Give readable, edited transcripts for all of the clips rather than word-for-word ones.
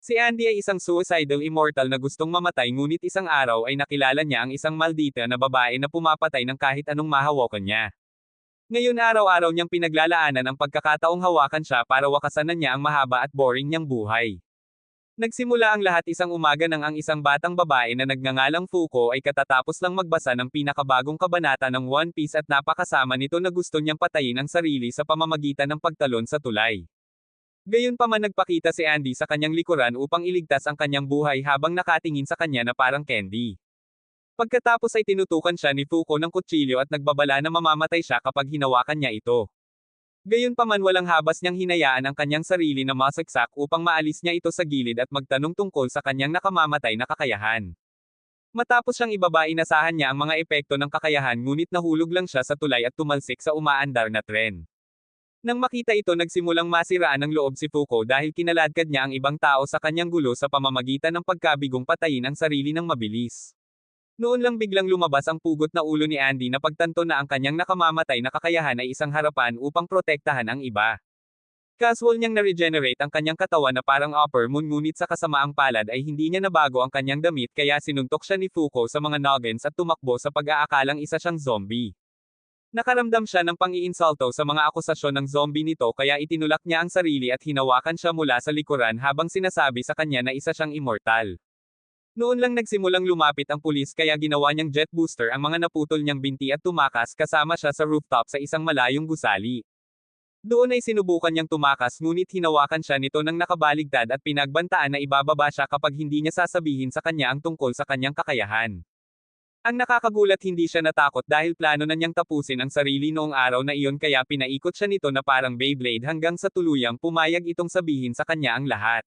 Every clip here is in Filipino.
Si Andy ay isang suicidal immortal na gustong mamatay ngunit isang araw ay nakilala niya ang isang maldita na babae na pumapatay ng kahit anong mahawakan niya. Ngayon araw-araw niyang pinaglalaanan ang pagkakataong hawakan siya para wakasanan niya ang mahaba at boring niyang buhay. Nagsimula ang lahat isang umaga nang ang isang batang babae na nagngangalang Fuko ay katatapos lang magbasa ng pinakabagong kabanata ng One Piece at napakasama nito na gusto niyang patayin ang sarili sa pamamagitan ng pagtalon sa tulay. Gayunpaman nagpakita si Andy sa kanyang likuran upang iligtas ang kanyang buhay habang nakatingin sa kanya na parang candy. Pagkatapos ay tinutukan siya ni Fuko ng kutsilyo at nagbabala na mamamatay siya kapag hinawakan niya ito. Gayunpaman walang habas niyang hinayaan ang kanyang sarili na masaksak upang maalis niya ito sa gilid at magtanong tungkol sa kanyang nakamamatay na kakayahan. Matapos siyang ibaba inasahan niya ang mga epekto ng kakayahan ngunit nahulog lang siya sa tulay at tumalsik sa umaandar na tren. Nang makita ito nagsimulang masiraan ng loob si Fuko dahil kinaladkad niya ang ibang tao sa kanyang gulo sa pamamagitan ng pagkabigong patayin ang sarili ng mabilis. Noon lang biglang lumabas ang pugot na ulo ni Andy na pagtanto na ang kanyang nakamamatay na kakayahan ay isang harapan upang protektahan ang iba. Casual niyang na-regenerate ang kanyang katawan na parang upper moon ngunit sa kasamaang palad ay hindi niya nabago ang kanyang damit kaya sinuntok siya ni Fuko sa mga noggins at tumakbo sa pag-aakalang isa siyang zombie. Nakaramdam siya ng pang-iinsulto sa mga akusasyon ng zombie nito kaya itinulak niya ang sarili at hinawakan siya mula sa likuran habang sinasabi sa kanya na isa siyang immortal. Noon lang nagsimulang lumapit ang pulis kaya ginawa niyang jet booster ang mga naputol niyang binti at tumakas kasama siya sa rooftop sa isang malayong gusali. Doon ay sinubukan niyang tumakas ngunit hinawakan siya nito ng nakabaligtad at pinagbantaan na ibababa siya kapag hindi niya sasabihin sa kanya ang tungkol sa kanyang kakayahan. Ang nakakagulat hindi siya natakot dahil plano na niyang tapusin ang sarili noong araw na iyon kaya pinaikot siya nito na parang Beyblade hanggang sa tuluyang pumayag itong sabihin sa kanya ang lahat.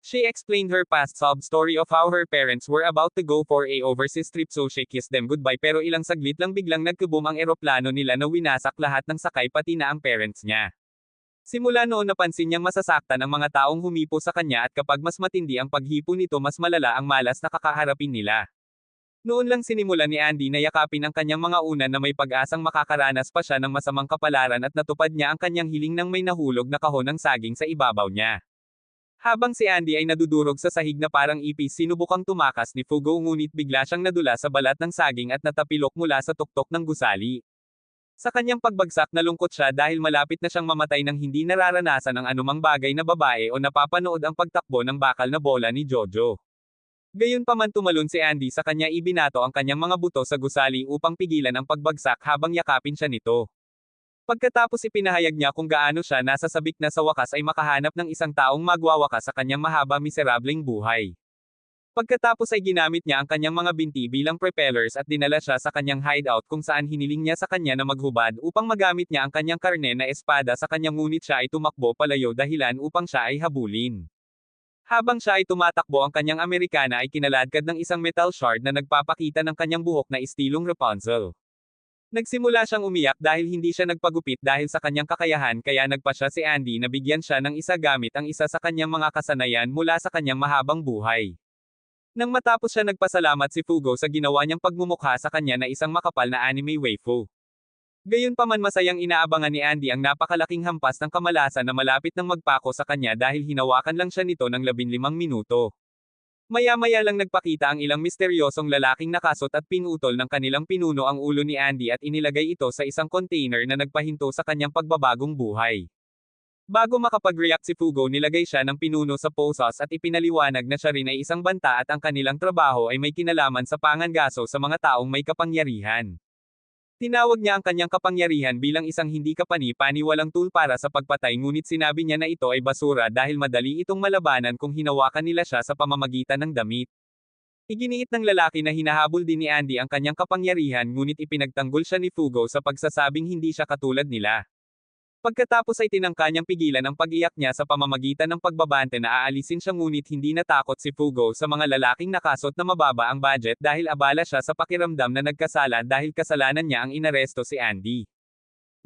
She explained her past sob story of how her parents were about to go for a overseas trip so she kissed them goodbye pero ilang saglit lang biglang nagkaboom ang eroplano nila na winasak lahat ng sakay pati na ang parents niya. Simula noon napansin niyang masasaktan ang mga taong humipo sa kanya at kapag mas matindi ang paghipo nito mas malala ang malas na kakaharapin nila. Noon lang sinimula ni Andy na yakapin ang kanyang mga unan na may pag-asang makakaranas pa siya ng masamang kapalaran at natupad niya ang kanyang hiling nang may nahulog na kahon ng saging sa ibabaw niya. Habang si Andy ay nadudurog sa sahig na parang ipis sinubukang tumakas ni Fugo ngunit bigla siyang nadula sa balat ng saging at natapilok mula sa tuktok ng gusali. Sa kanyang pagbagsak nalungkot siya dahil malapit na siyang mamatay nang hindi nararanasan ang anumang bagay na babae o napapanood ang pagtakbo ng bakal na bola ni Jojo. Gayunpaman tumalon si Andy sa kanya ibinato ang kanyang mga buto sa gusali upang pigilan ang pagbagsak habang yakapin siya nito. Pagkatapos ipinahayag niya kung gaano siya nasasabik na sa wakas ay makahanap ng isang taong magwawakas sa kanyang mahaba miserableng buhay. Pagkatapos ay ginamit niya ang kanyang mga binti bilang propellers at dinala siya sa kanyang hideout kung saan hiniling niya sa kanya na maghubad upang magamit niya ang kanyang karne na espada sa kanyang ngunit siya ay tumakbo palayo dahilan upang siya ay habulin. Habang siya ay tumatakbo ang kanyang Amerikana ay kinaladkad ng isang metal shard na nagpapakita ng kanyang buhok na estilong Rapunzel. Nagsimula siyang umiyak dahil hindi siya nagpagupit dahil sa kanyang kakayahan kaya nagpa siya si Andy na bigyan siya ng isa gamit ang isa sa kanyang mga kasanayan mula sa kanyang mahabang buhay. Nang matapos siya nagpasalamat si Fugo sa ginawa niyang pagmumukha sa kanya na isang makapal na anime waifu. Gayunpaman masayang inaabangan ni Andy ang napakalaking hampas ng kamalasan na malapit nang magpako sa kanya dahil hinawakan lang siya nito ng 15 minuto. Maya-maya lang nagpakita ang ilang misteryosong lalaking nakasot at pinutol ng kanilang pinuno ang ulo ni Andy at inilagay ito sa isang container na nagpahinto sa kanyang pagbabagong buhay. Bago makapag-react si Fugo nilagay siya ng pinuno sa posos at ipinaliwanag na siya rin ay isang banta at ang kanilang trabaho ay may kinalaman sa pangangaso sa mga taong may kapangyarihan. Tinawag niya ang kanyang kapangyarihan bilang isang hindi kapani-paniwalang tool para sa pagpatay ngunit sinabi niya na ito ay basura dahil madali itong malabanan kung hinawakan nila siya sa pamamagitan ng damit. Iginiit ng lalaki na hinahabol din ni Andy ang kanyang kapangyarihan ngunit ipinagtanggol siya ni Fugo sa pagsasabing hindi siya katulad nila. Pagkatapos ay tinangka niyang pigilan ang pag-iyak niya sa pamamagitan ng pagbabante na aalisin siya ngunit hindi natakot si Fugo sa mga lalaking nakasot na mababa ang budget dahil abala siya sa pakiramdam na nagkasala dahil kasalanan niya ang inaresto si Andy.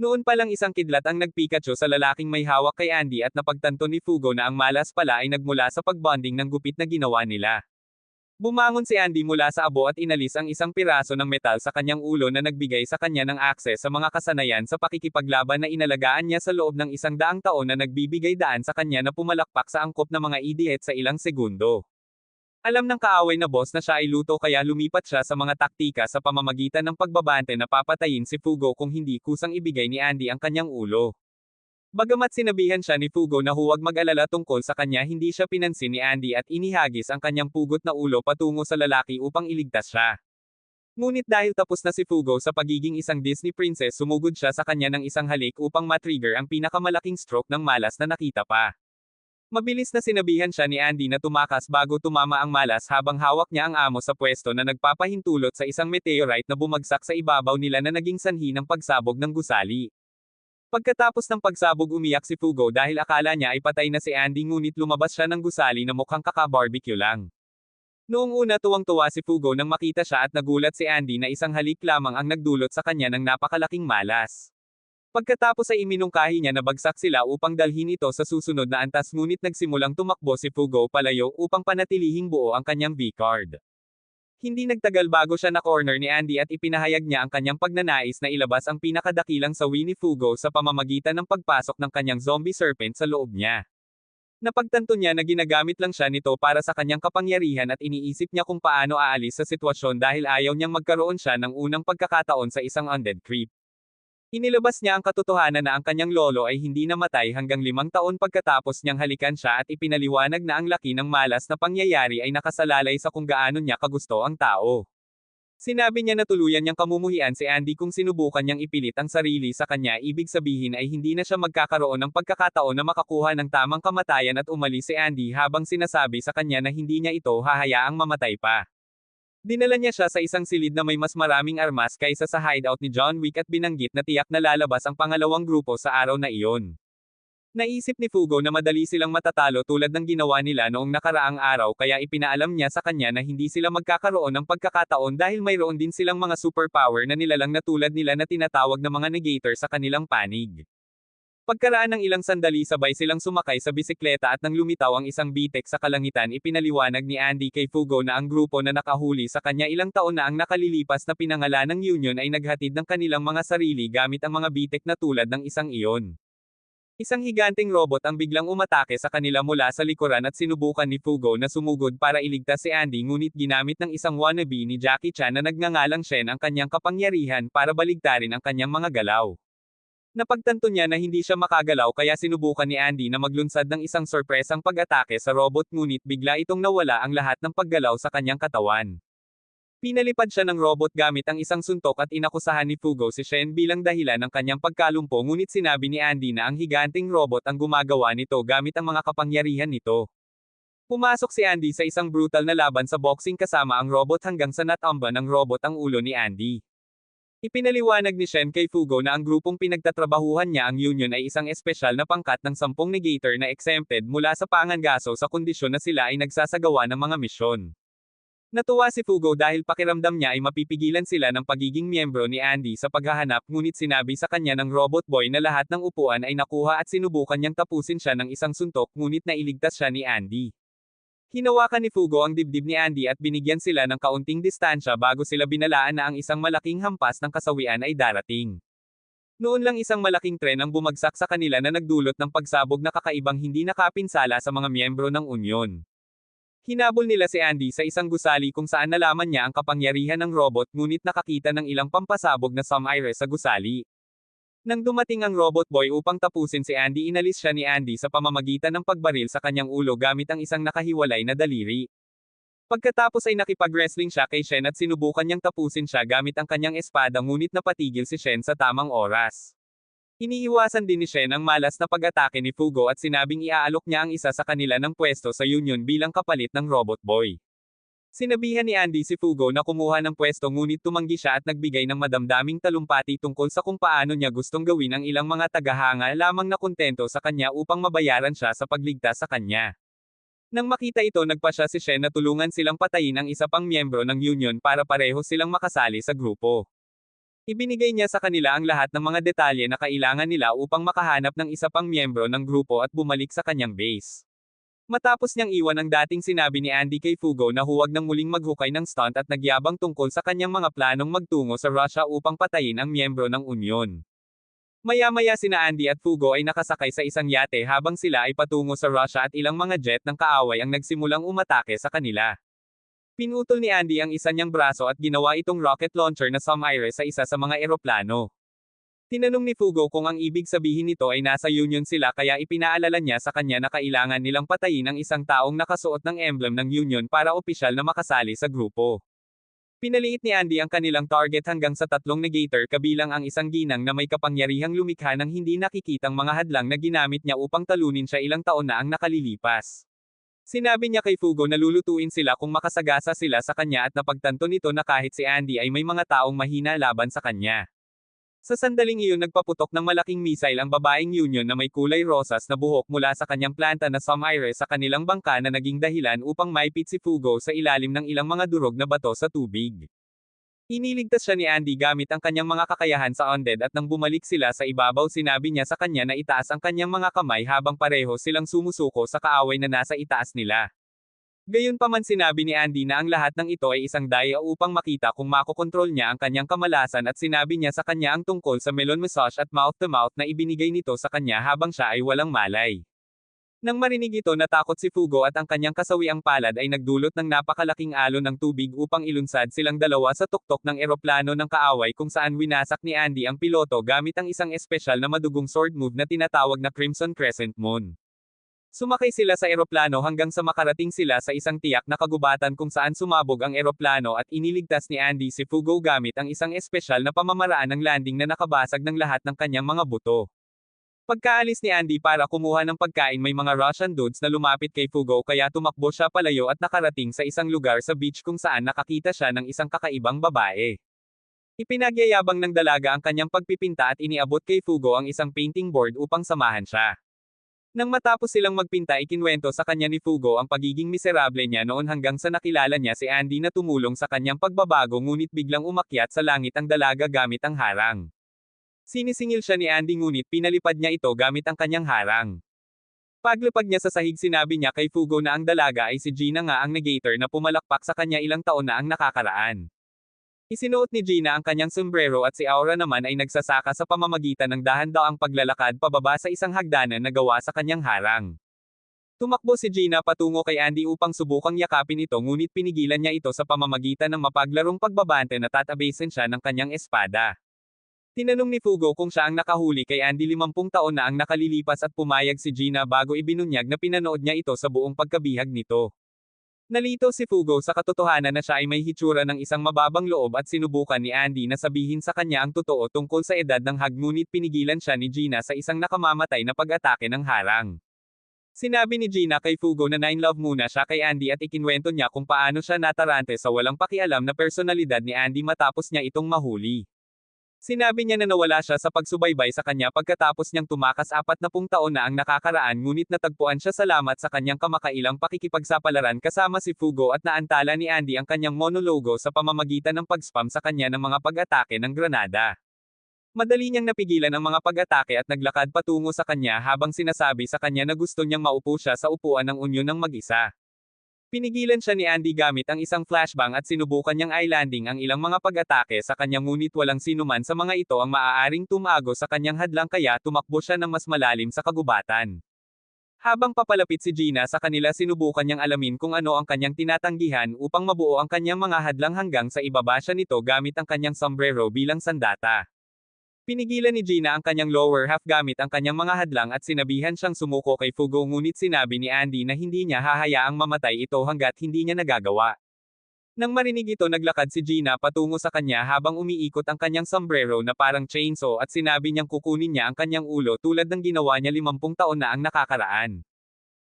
Noon pa lang isang kidlat ang nagpikacho sa lalaking may hawak kay Andy at napagtanto ni Fugo na ang malas pala ay nagmula sa pagbonding ng gupit na ginawa nila. Bumangon si Andy mula sa abo at inalis ang isang piraso ng metal sa kanyang ulo na nagbigay sa kanya ng akses sa mga kasanayan sa pakikipaglaban na inalagaan niya sa loob ng 100 taon na nagbibigay daan sa kanya na pumalakpak sa angkop na mga idiot sa ilang segundo. Alam ng kaaway na boss na siya ay luto kaya lumipat siya sa mga taktika sa pamamagitan ng pagbabante na papatayin si Fugo kung hindi kusang ibigay ni Andy ang kanyang ulo. Bagamat sinabihan siya ni Fugo na huwag mag-alala tungkol sa kanya, hindi siya pinansin ni Andy at inihagis ang kanyang pugot na ulo patungo sa lalaki upang iligtas siya. Ngunit dahil tapos na si Fugo sa pagiging isang Disney princess, sumugod siya sa kanya ng isang halik upang matrigger ang pinakamalaking stroke ng malas na nakita pa. Mabilis na sinabihan siya ni Andy na tumakas bago tumama ang malas habang hawak niya ang amo sa pwesto na nagpapahintulot sa isang meteorite na bumagsak sa ibabaw nila na naging sanhi ng pagsabog ng gusali. Pagkatapos ng pagsabog, umiyak si Fugo dahil akala niya ay patay na si Andy, ngunit lumabas siya ng gusali na mukhang kaka-barbecue lang. Noong una, tuwang-tuwa si Fugo nang makita siya at nagulat si Andy na isang halik lamang ang nagdulot sa kanya ng napakalaking malas. Pagkatapos ay iminungkahi niya na bagsak sila upang dalhin ito sa susunod na antas, ngunit nagsimulang tumakbo si Fugo palayo upang panatilihing buo ang kanyang V-card. Hindi nagtagal bago siya na-corner ni Andy at ipinahayag niya ang kanyang pagnanais na ilabas ang pinakadakilang sawi ni Fugo sa pamamagitan ng pagpasok ng kanyang zombie serpent sa loob niya. Napagtanto niya na ginagamit lang siya nito para sa kanyang kapangyarihan at iniisip niya kung paano aalis sa sitwasyon dahil ayaw niyang magkaroon siya ng unang pagkakataon sa isang undead creep. Inilabas niya ang katotohanan na ang kanyang lolo ay hindi namatay hanggang 5 taon pagkatapos niyang halikan siya at ipinaliwanag na ang laki ng malas na pangyayari ay nakasalalay sa kung gaano niya kagusto ang tao. Sinabi niya na tuluyan niyang kamumuhian si Andy kung sinubukan niyang ipilit ang sarili sa kanya, ibig sabihin ay hindi na siya magkakaroon ng pagkakataon na makakuha ng tamang kamatayan at umalis si Andy habang sinasabi sa kanya na hindi niya ito hahayaang mamatay pa. Dinala niya siya sa isang silid na may mas maraming armas kaysa sa hideout ni John Wick at binanggit na tiyak na lalabas ang pangalawang grupo sa araw na iyon. Naisip ni Fugo na madali silang matatalo tulad ng ginawa nila noong nakaraang araw, kaya ipinaalam niya sa kanya na hindi sila magkakaroon ng pagkakataon dahil mayroon din silang mga superpower na nilalang na tulad nila na tinatawag na mga negator sa kanilang panig. Pagkaraan ng ilang sandali, sabay silang sumakay sa bisikleta at nang lumitaw ang isang bitek sa kalangitan, ipinaliwanag ni Andy kay Fugo na ang grupo na nakahuli sa kanya ilang taon na ang nakalilipas na pinangalan ng Union ay naghatid ng kanilang mga sarili gamit ang mga bitek na tulad ng isang iyon. Isang higanteng robot ang biglang umatake sa kanila mula sa likuran at sinubukan ni Fugo na sumugod para iligtas si Andy, ngunit ginamit ng isang wannabe ni Jackie Chan na nagngangalang Shen ang kanyang kapangyarihan para baligtarin ang kanyang mga galaw. Napagtanto niya na hindi siya makagalaw kaya sinubukan ni Andy na maglunsad ng isang sorpresang pag-atake sa robot, ngunit bigla itong nawala ang lahat ng paggalaw sa kanyang katawan. Pinalipad siya ng robot gamit ang isang suntok at inakusahan ni Fugo si Shen bilang dahilan ng kanyang pagkalumpo, ngunit sinabi ni Andy na ang higanteng robot ang gumagawa nito gamit ang mga kapangyarihan nito. Pumasok si Andy sa isang brutal na laban sa boxing kasama ang robot hanggang sa natamba ng robot ang ulo ni Andy. Ipinaliwanag ni Shen kay Fugo na ang grupong pinagtatrabahuhan niya, ang Union, ay isang espesyal na pangkat ng 10 negator na exempted mula sa pangangaso sa kondisyon na sila ay nagsasagawa ng mga misyon. Natuwa si Fugo dahil pakiramdam niya ay mapipigilan sila ng pagiging miyembro ni Andy sa paghahanap, ngunit sinabi sa kanya ng robot boy na lahat ng upuan ay nakuha at sinubukan niyang tapusin siya ng isang suntok, ngunit nailigtas siya ni Andy. Hinawakan ni Fugo ang dibdib ni Andy at binigyan sila ng kaunting distansya bago sila binalaan na ang isang malaking hampas ng kasawian ay darating. Noon lang isang malaking tren ang bumagsak sa kanila na nagdulot ng pagsabog na kakaibang hindi nakapinsala sa mga miyembro ng Union. Hinabol nila si Andy sa isang gusali kung saan nalaman niya ang kapangyarihan ng robot, ngunit nakakita ng ilang pampasabog na some-ire sa gusali. Nang dumating ang robot boy upang tapusin si Andy, inalis siya ni Andy sa pamamagitan ng pagbaril sa kanyang ulo gamit ang isang nakahiwalay na daliri. Pagkatapos ay nakipag-wrestling siya kay Shen at sinubukan niyang tapusin siya gamit ang kanyang espada, ngunit napatigil si Shen sa tamang oras. Iniiwasan din ni Shen ang malas na pag-atake ni Fugo at sinabing iaalok niya ang isa sa kanila ng pwesto sa Union bilang kapalit ng robot boy. Sinabihan ni Andy si Fugo na kumuha ng pwesto, ngunit tumanggi siya at nagbigay ng madamdaming talumpati tungkol sa kung paano niya gustong gawin ang ilang mga tagahanga lamang na kontento sa kanya upang mabayaran siya sa pagligtas sa kanya. Nang makita ito, nagpasya si Shen na tulungan silang patayin ang isa pang miyembro ng Union para pareho silang makasali sa grupo. Ibinigay niya sa kanila ang lahat ng mga detalye na kailangan nila upang makahanap ng isa pang miyembro ng grupo at bumalik sa kanyang base. Matapos niyang iwan ang dating sinabi ni Andy kay Fugo na huwag nang muling maghukay ng stunt at nagyabang tungkol sa kanyang mga planong magtungo sa Russia upang patayin ang miyembro ng Union. Maya-maya sina Andy at Fugo ay nakasakay sa isang yate habang sila ay patungo sa Russia at ilang mga jet ng kaaway ang nagsimulang umatake sa kanila. Pinutol ni Andy ang isa niyang braso at ginawa itong rocket launcher na Sumire sa isa sa mga eroplano. Tinanong ni Fugo kung ang ibig sabihin nito ay nasa Union sila kaya ipinaalala niya sa kanya na kailangan nilang patayin ang isang taong nakasuot ng emblem ng Union para opisyal na makasali sa grupo. Pinaliit ni Andy ang kanilang target hanggang sa 3 negator kabilang ang isang ginang na may kapangyarihang lumikha ng hindi nakikitang mga hadlang na ginamit niya upang talunin siya ilang taon na ang nakalilipas. Sinabi niya kay Fugo na lulutuin sila kung makasagasa sila sa kanya at napagtanto nito na kahit si Andy ay may mga taong mahina laban sa kanya. Sa sandaling iyon nagpaputok ng malaking missile ang babaeng Union na may kulay rosas na buhok mula sa kanyang planta na Sumire sa kanilang bangka na naging dahilan upang maipit si Fugo sa ilalim ng ilang mga durog na bato sa tubig. Iniligtas siya ni Andy gamit ang kanyang mga kakayahan sa undead at nang bumalik sila sa ibabaw sinabi niya sa kanya na itaas ang kanyang mga kamay habang pareho silang sumusuko sa kaaway na nasa itaas nila. Gayunpaman sinabi ni Andy na ang lahat ng ito ay isang daya upang makita kung makokontrol niya ang kanyang kamalasan at sinabi niya sa kanya ang tungkol sa melon massage at mouth-to-mouth na ibinigay nito sa kanya habang siya ay walang malay. Nang marinig ito natakot si Fugo at ang kanyang kasawiang palad ay nagdulot ng napakalaking alon ng tubig upang ilunsad silang dalawa sa tuktok ng eroplano ng kaaway kung saan winasak ni Andy ang piloto gamit ang isang espesyal na madugong sword move na tinatawag na Crimson Crescent Moon. Sumakay sila sa eroplano hanggang sa makarating sila sa isang tiyak na kagubatan kung saan sumabog ang eroplano at iniligtas ni Andy si Fugo gamit ang isang espesyal na pamamaraan ng landing na nakabasag ng lahat ng kanyang mga buto. Pagkaalis ni Andy para kumuha ng pagkain may mga Russian dudes na lumapit kay Fugo kaya tumakbo siya palayo at nakarating sa isang lugar sa beach kung saan nakakita siya ng isang kakaibang babae. Ipinagyayabang ng dalaga ang kanyang pagpipinta at iniabot kay Fugo ang isang painting board upang samahan siya. Nang matapos silang magpinta ikinwento sa kanya ni Fugo ang pagiging miserable niya noon hanggang sa nakilala niya si Andy na tumulong sa kanyang pagbabago ngunit biglang umakyat sa langit ang dalaga gamit ang harang. Sinisingil siya ni Andy ngunit pinalipad niya ito gamit ang kanyang harang. Paglapag niya sa sahig sinabi niya kay Fugo na ang dalaga ay si Gina nga ang negator na pumalakpak sa kanya ilang taon na ang nakakaraan. Isinuot ni Gina ang kanyang sombrero at si Aura naman ay nagsasaka sa pamamagitan ng dahan-daang paglalakad pababa sa isang hagdanan na gawa sa kanyang harang. Tumakbo si Gina patungo kay Andy upang subukang yakapin ito ngunit pinigilan niya ito sa pamamagitan ng mapaglarong pagbabante na tatabasin siya ng kanyang espada. Tinanong ni Fugo kung siya ang nakahuli kay Andy 50 taon na ang nakalilipas at pumayag si Gina bago ibinunyag na pinanood niya ito sa buong pagkabihag nito. Nalito si Fugo sa katotohanan na siya ay may hitsura ng isang mababang loob at sinubukan ni Andy na sabihin sa kanya ang totoo tungkol sa edad ng hag ngunit pinigilan siya ni Gina sa isang nakamamatay na pag-atake ng harang. Sinabi ni Gina kay Fugo na 9 love muna siya kay Andy at ikinwento niya kung paano siya natarante sa walang pakialam na personalidad ni Andy matapos niya itong mahuli. Sinabi niya na nawala siya sa pagsubaybay sa kanya pagkatapos niyang tumakas 40 taon na ang nakakaraan ngunit natagpuan siya salamat sa kanyang kamakailang pakikipagsapalaran kasama si Fugo at naantala ni Andy ang kanyang monologo sa pamamagitan ng pag-spam sa kanya ng mga pag-atake ng granada. Madali niyang napigilan ang mga pag-atake at naglakad patungo sa kanya habang sinasabi sa kanya na gusto niyang maupo siya sa upuan ng Union ng mag-isa. Pinigilan siya ni Andy gamit ang isang flashbang at sinubukan niyang i-landing ang ilang mga pag-atake sa kanya ngunit walang sinuman sa mga ito ang maaaring tumago sa kanyang hadlang kaya tumakbo siya ng mas malalim sa kagubatan. Habang papalapit si Gina sa kanila sinubukan niyang alamin kung ano ang kanyang tinatanggihan upang mabuo ang kanyang mga hadlang hanggang sa ibaba siya nito gamit ang kanyang sombrero bilang sandata. Pinigilan ni Gina ang kanyang lower half gamit ang kanyang mga hadlang at sinabihan siyang sumuko kay Fugo ngunit sinabi ni Andy na hindi niya hahayaang mamatay ito hanggat hindi niya nagagawa. Nang marinig ito naglakad si Gina patungo sa kanya habang umiikot ang kanyang sombrero na parang chainsaw at sinabi niyang kukunin niya ang kanyang ulo tulad ng ginawa niya 50 taon na ang nakakaraan.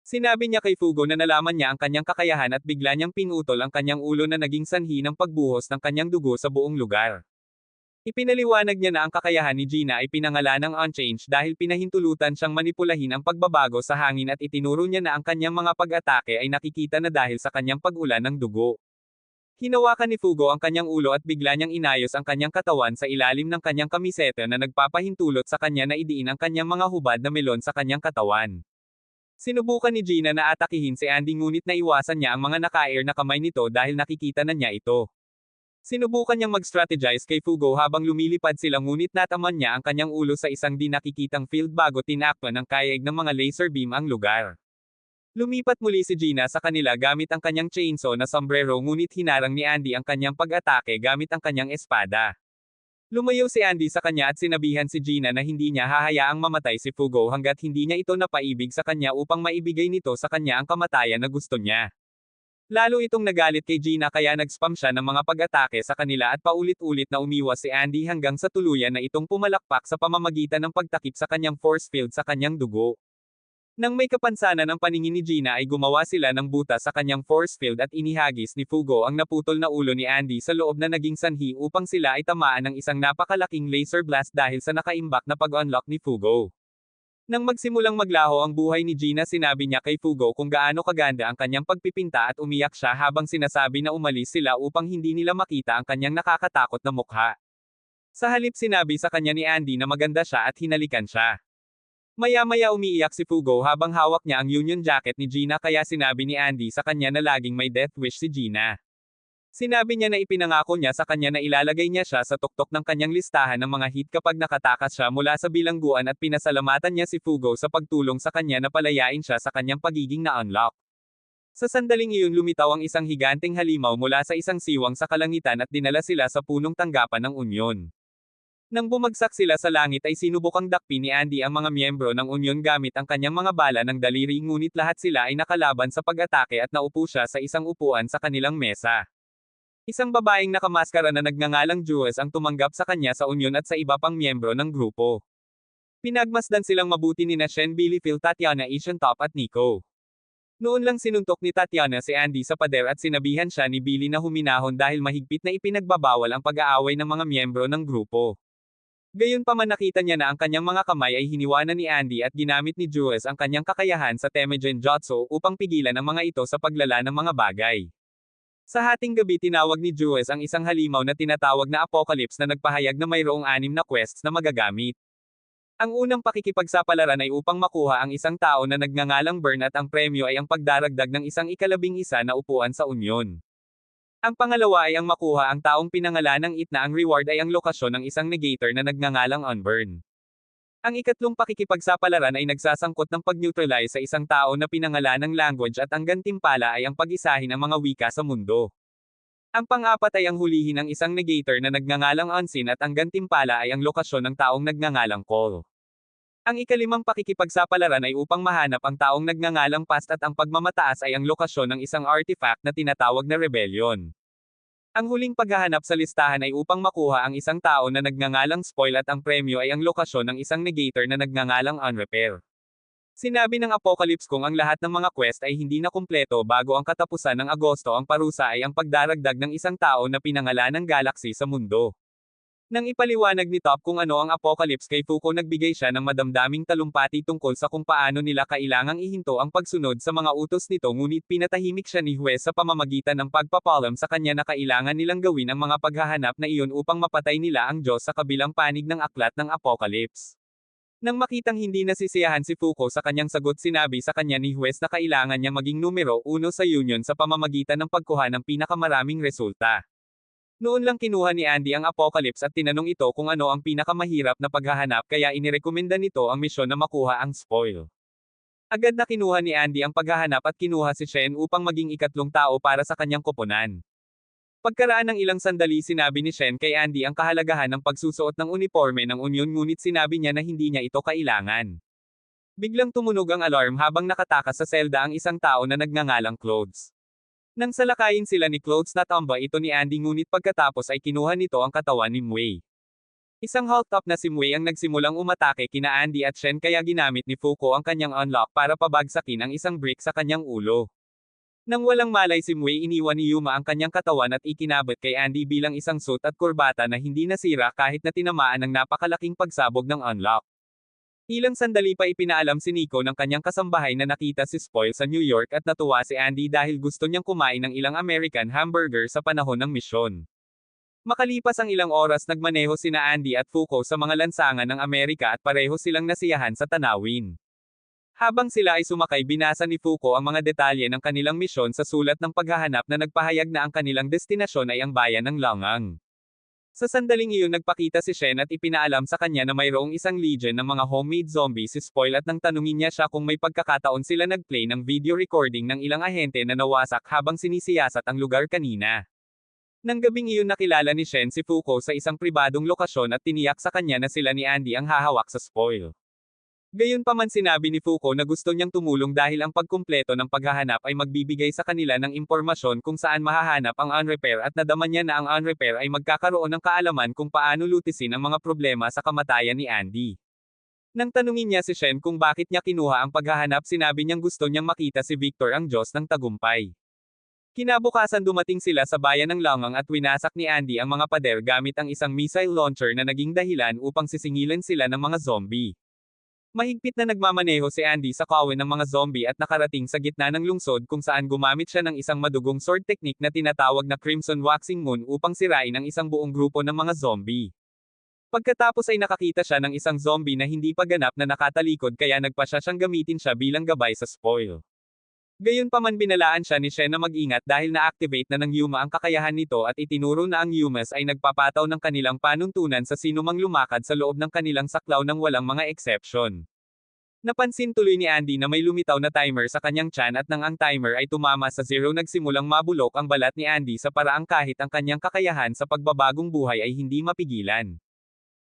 Sinabi niya kay Fugo na nalaman niya ang kanyang kakayahan at bigla niyang pinutol ang kanyang ulo na naging sanhi ng pagbuhos ng kanyang dugo sa buong lugar. Ipinaliwanag niya na ang kakayahan ni Gina ay pinangalanang Unchanged dahil pinahintulutan siyang manipulahin ang pagbabago sa hangin at itinuro niya na ang kanyang mga pag-atake ay nakikita na dahil sa kanyang pag-ulan ng dugo. Hinawakan ni Fugo ang kanyang ulo at bigla niyang inayos ang kanyang katawan sa ilalim ng kanyang kamiseta na nagpapahintulot sa kanya na idiin ang kanyang mga hubad na melon sa kanyang katawan. Sinubukan ni Gina na atakihin si Andy ngunit naiwasan niya ang mga naka-air na kamay nito dahil nakikita na niya ito. Sinubukan niyang mag-strategize kay Fugo habang lumilipad sila ngunit nataman niya ang kanyang ulo sa isang di nakikitang field bago tinakpan ng kayaig ng mga laser beam ang lugar. Lumipat muli si Gina sa kanila gamit ang kanyang chainsaw na sombrero ngunit hinarang ni Andy ang kanyang pag-atake gamit ang kanyang espada. Lumayo si Andy sa kanya at sinabihan si Gina na hindi niya hahayaang mamatay si Fugo hanggat hindi niya ito napaibig sa kanya upang maibigay nito sa kanya ang kamatayan na gusto niya. Lalo itong nagalit kay Gina kaya nag-spam siya ng mga pag-atake sa kanila at paulit-ulit na umiwas si Andy hanggang sa tuluyan na itong pumalakpak sa pamamagitan ng pagtakip sa kanyang force field sa kanyang dugo. Nang may kapansanan ng paningin ni Gina ay gumawa sila ng butas sa kanyang force field at inihagis ni Fugo ang naputol na ulo ni Andy sa loob na naging sanhi upang sila ay tamaan ng isang napakalaking laser blast dahil sa nakaimbak na pag-unlock ni Fugo. Nang magsimulang maglaho ang buhay ni Gina sinabi niya kay Fugo kung gaano kaganda ang kanyang pagpipinta at umiyak siya habang sinasabi na umalis sila upang hindi nila makita ang kanyang nakakatakot na mukha. Sa halip sinabi sa kanya ni Andy na maganda siya at hinalikan siya. Maya-maya umiiyak si Fugo habang hawak niya ang Union jacket ni Gina kaya sinabi ni Andy sa kanya na laging may death wish si Gina. Sinabi niya na ipinangako niya sa kanya na ilalagay niya siya sa tuktok ng kanyang listahan ng mga hit kapag nakatakas siya mula sa bilangguan at pinasalamatan niya si Fugo sa pagtulong sa kanya na palayain siya sa kanyang pagiging na-unlock. Sa sandaling iyon lumitaw ang isang higanteng halimaw mula sa isang siwang sa kalangitan at dinala sila sa punong tanggapan ng Union. Nang bumagsak sila sa langit ay sinubukang dakpin ni Andy ang mga miyembro ng Union gamit ang kanyang mga bala ng daliri ngunit lahat sila ay nakalaban sa pag-atake at naupo siya sa isang upuan sa kanilang mesa. Isang babaeng nakamaskara na nagngangalang Jewess ang tumanggap sa kanya sa Union at sa iba pang miyembro ng grupo. Pinagmasdan silang mabuti ni Shen, Billy, Phil, Tatiana, Asian Top at Nico. Noon lang sinuntok ni Tatiana si Andy sa pader at sinabihan siya ni Billy na huminahon dahil mahigpit na ipinagbabawal ang pag-aaway ng mga miyembro ng grupo. Gayunpaman nakita niya na ang kanyang mga kamay ay hiniwanan ni Andy at ginamit ni Jewess ang kanyang kakayahan sa Temujin Jutsu upang pigilan ang mga ito sa paglala ng mga bagay. Sa hating gabi tinawag ni Jewess ang isang halimaw na tinatawag na Apocalypse na nagpahayag na mayroong 6 na quests na magagamit. Ang unang pakikipagsapalaran ay upang makuha ang isang tao na nagngangalang Burn at ang premyo ay ang pagdaragdag ng isang 11 na upuan sa Union. Ang pangalawa ay ang makuha ang taong pinangalan ng It na ang reward ay ang lokasyon ng isang negator na nagngangalang Unburn. Ang ikatlong pakikipagsapalaran ay nagsasangkot ng pag-neutralize sa isang tao na pinangalan ng language at ang gantimpala ay ang pag-isahin ang mga wika sa mundo. Ang pang-apat ay ang hulihin ng isang negator na nagngangalang Unseen at ang gantimpala ay ang lokasyon ng taong nagngangalang Call. Ang ikalimang pakikipagsapalaran ay upang mahanap ang taong nagngangalang Past at ang pagmamataas ay ang lokasyon ng isang artifact na tinatawag na Rebellion. Ang huling paghahanap sa listahan ay upang makuha ang isang tao na nagngangalang Spoil at ang premyo ay ang lokasyon ng isang negator na nagngangalang Unrepair. Sinabi ng Apocalypse kung ang lahat ng mga quest ay hindi na kumpleto bago ang katapusan ng Agosto ang parusa ay ang pagdaragdag ng isang tao na pinangalan ng Galaxy sa mundo. Nang ipaliwanag ni Top kung ano ang Apocalypse kay Fuko nagbigay siya ng madamdaming talumpati tungkol sa kung paano nila kailangang ihinto ang pagsunod sa mga utos nito ngunit pinatahimik siya ni Huwes sa pamamagitan ng pagpapalam sa kanya na kailangan nilang gawin ang mga paghahanap na iyon upang mapatay nila ang Diyos sa kabilang panig ng aklat ng Apocalypse. Nang makitang hindi nasisiyahan si Fuko sa kanyang sagot sinabi sa kanya ni Huwes na kailangan niya maging numero 1 sa Union sa pamamagitan ng pagkuha ng pinakamaraming resulta. Noon lang kinuha ni Andy ang Apocalypse at tinanong ito kung ano ang pinakamahirap na paghahanap kaya inirekomenda nito ang misyon na makuha ang spoil. Agad na kinuha ni Andy ang paghahanap at kinuha si Shen upang maging ikatlong tao para sa kanyang koponan. Pagkaraan ng ilang sandali sinabi ni Shen kay Andy ang kahalagahan ng pagsusuot ng uniforme ng Union ngunit sinabi niya na hindi niya ito kailangan. Biglang tumunog ang alarm habang nakatakas sa selda ang isang tao na nagngangalang Clothes. Nang salakayin sila ni Clothes natamba ito ni Andy ngunit pagkatapos ay kinuha nito ang katawan ni Mui. Isang hulk-up na si Mui ang nagsimulang umatake kina Andy at Shen kaya ginamit ni Fuko ang kanyang unlock para pabagsakin ang isang brick sa kanyang ulo. Nang walang malay si Mui iniwan ni Yuma ang kanyang katawan at ikinabot kay Andy bilang isang suit at kurbata na hindi nasira kahit na tinamaan ng napakalaking pagsabog ng unlock. Ilang sandali pa ipinaalam si Nico ng kanyang kasambahay na nakita si Spoil sa New York at natuwa si Andy dahil gusto niyang kumain ng ilang American hamburger sa panahon ng misyon. Makalipas ang ilang oras nagmaneho sina Andy at Fuko sa mga lansangan ng Amerika at pareho silang nasiyahan sa tanawin. Habang sila ay sumakay binasa ni Fuko ang mga detalye ng kanilang misyon sa sulat ng paghahanap na nagpahayag na ang kanilang destinasyon ay ang bayan ng Langang. Sa sandaling iyon nagpakita si Shen at ipinaalam sa kanya na mayroong isang legion ng mga homemade zombies si Spoil at nang tanungin niya siya kung may pagkakataon sila nagplay ng video recording ng ilang ahente na nawasak habang sinisiyasat ang lugar kanina. Nang gabing iyon nakilala ni Shen si Fuko sa isang pribadong lokasyon at tiniyak sa kanya na sila ni Andy ang hahawak sa Spoil. Gayunpaman sinabi ni Fuko na gusto niyang tumulong dahil ang pagkumpleto ng paghahanap ay magbibigay sa kanila ng impormasyon kung saan mahahanap ang Unrepair at nadama niya na ang Unrepair ay magkakaroon ng kaalaman kung paano lutisin ang mga problema sa kamatayan ni Andy. Nang tanungin niya si Shen kung bakit niya kinuha ang paghahanap sinabi niyang gusto niyang makita si Victor ang Diyos ng tagumpay. Kinabukasan dumating sila sa bayan ng Langang at winasak ni Andy ang mga pader gamit ang isang missile launcher na naging dahilan upang sisingilin sila ng mga zombie. Mahigpit na nagmamaneho si Andy sa kawin ng mga zombie at nakarating sa gitna ng lungsod kung saan gumamit siya ng isang madugong sword technique na tinatawag na Crimson Waxing Moon upang sirain ang isang buong grupo ng mga zombie. Pagkatapos ay nakakita siya ng isang zombie na hindi pa ganap na nakatalikod kaya nagpasya siyang gamitin siya bilang gabay sa Spoil. Gayunpaman binalaan siya ni Shen na mag-ingat dahil na-activate na ng Yuma ang kakayahan nito at itinuro na ang Yumas ay nagpapataw ng kanilang panuntunan sa sinumang lumakad sa loob ng kanilang saklaw nang walang mga exception. Napansin tuloy ni Andy na may lumitaw na timer sa kanyang tiyan at nang ang timer ay tumama sa 0 nagsimulang mabulok ang balat ni Andy sa paraang kahit ang kanyang kakayahan sa pagbabagong buhay ay hindi mapigilan.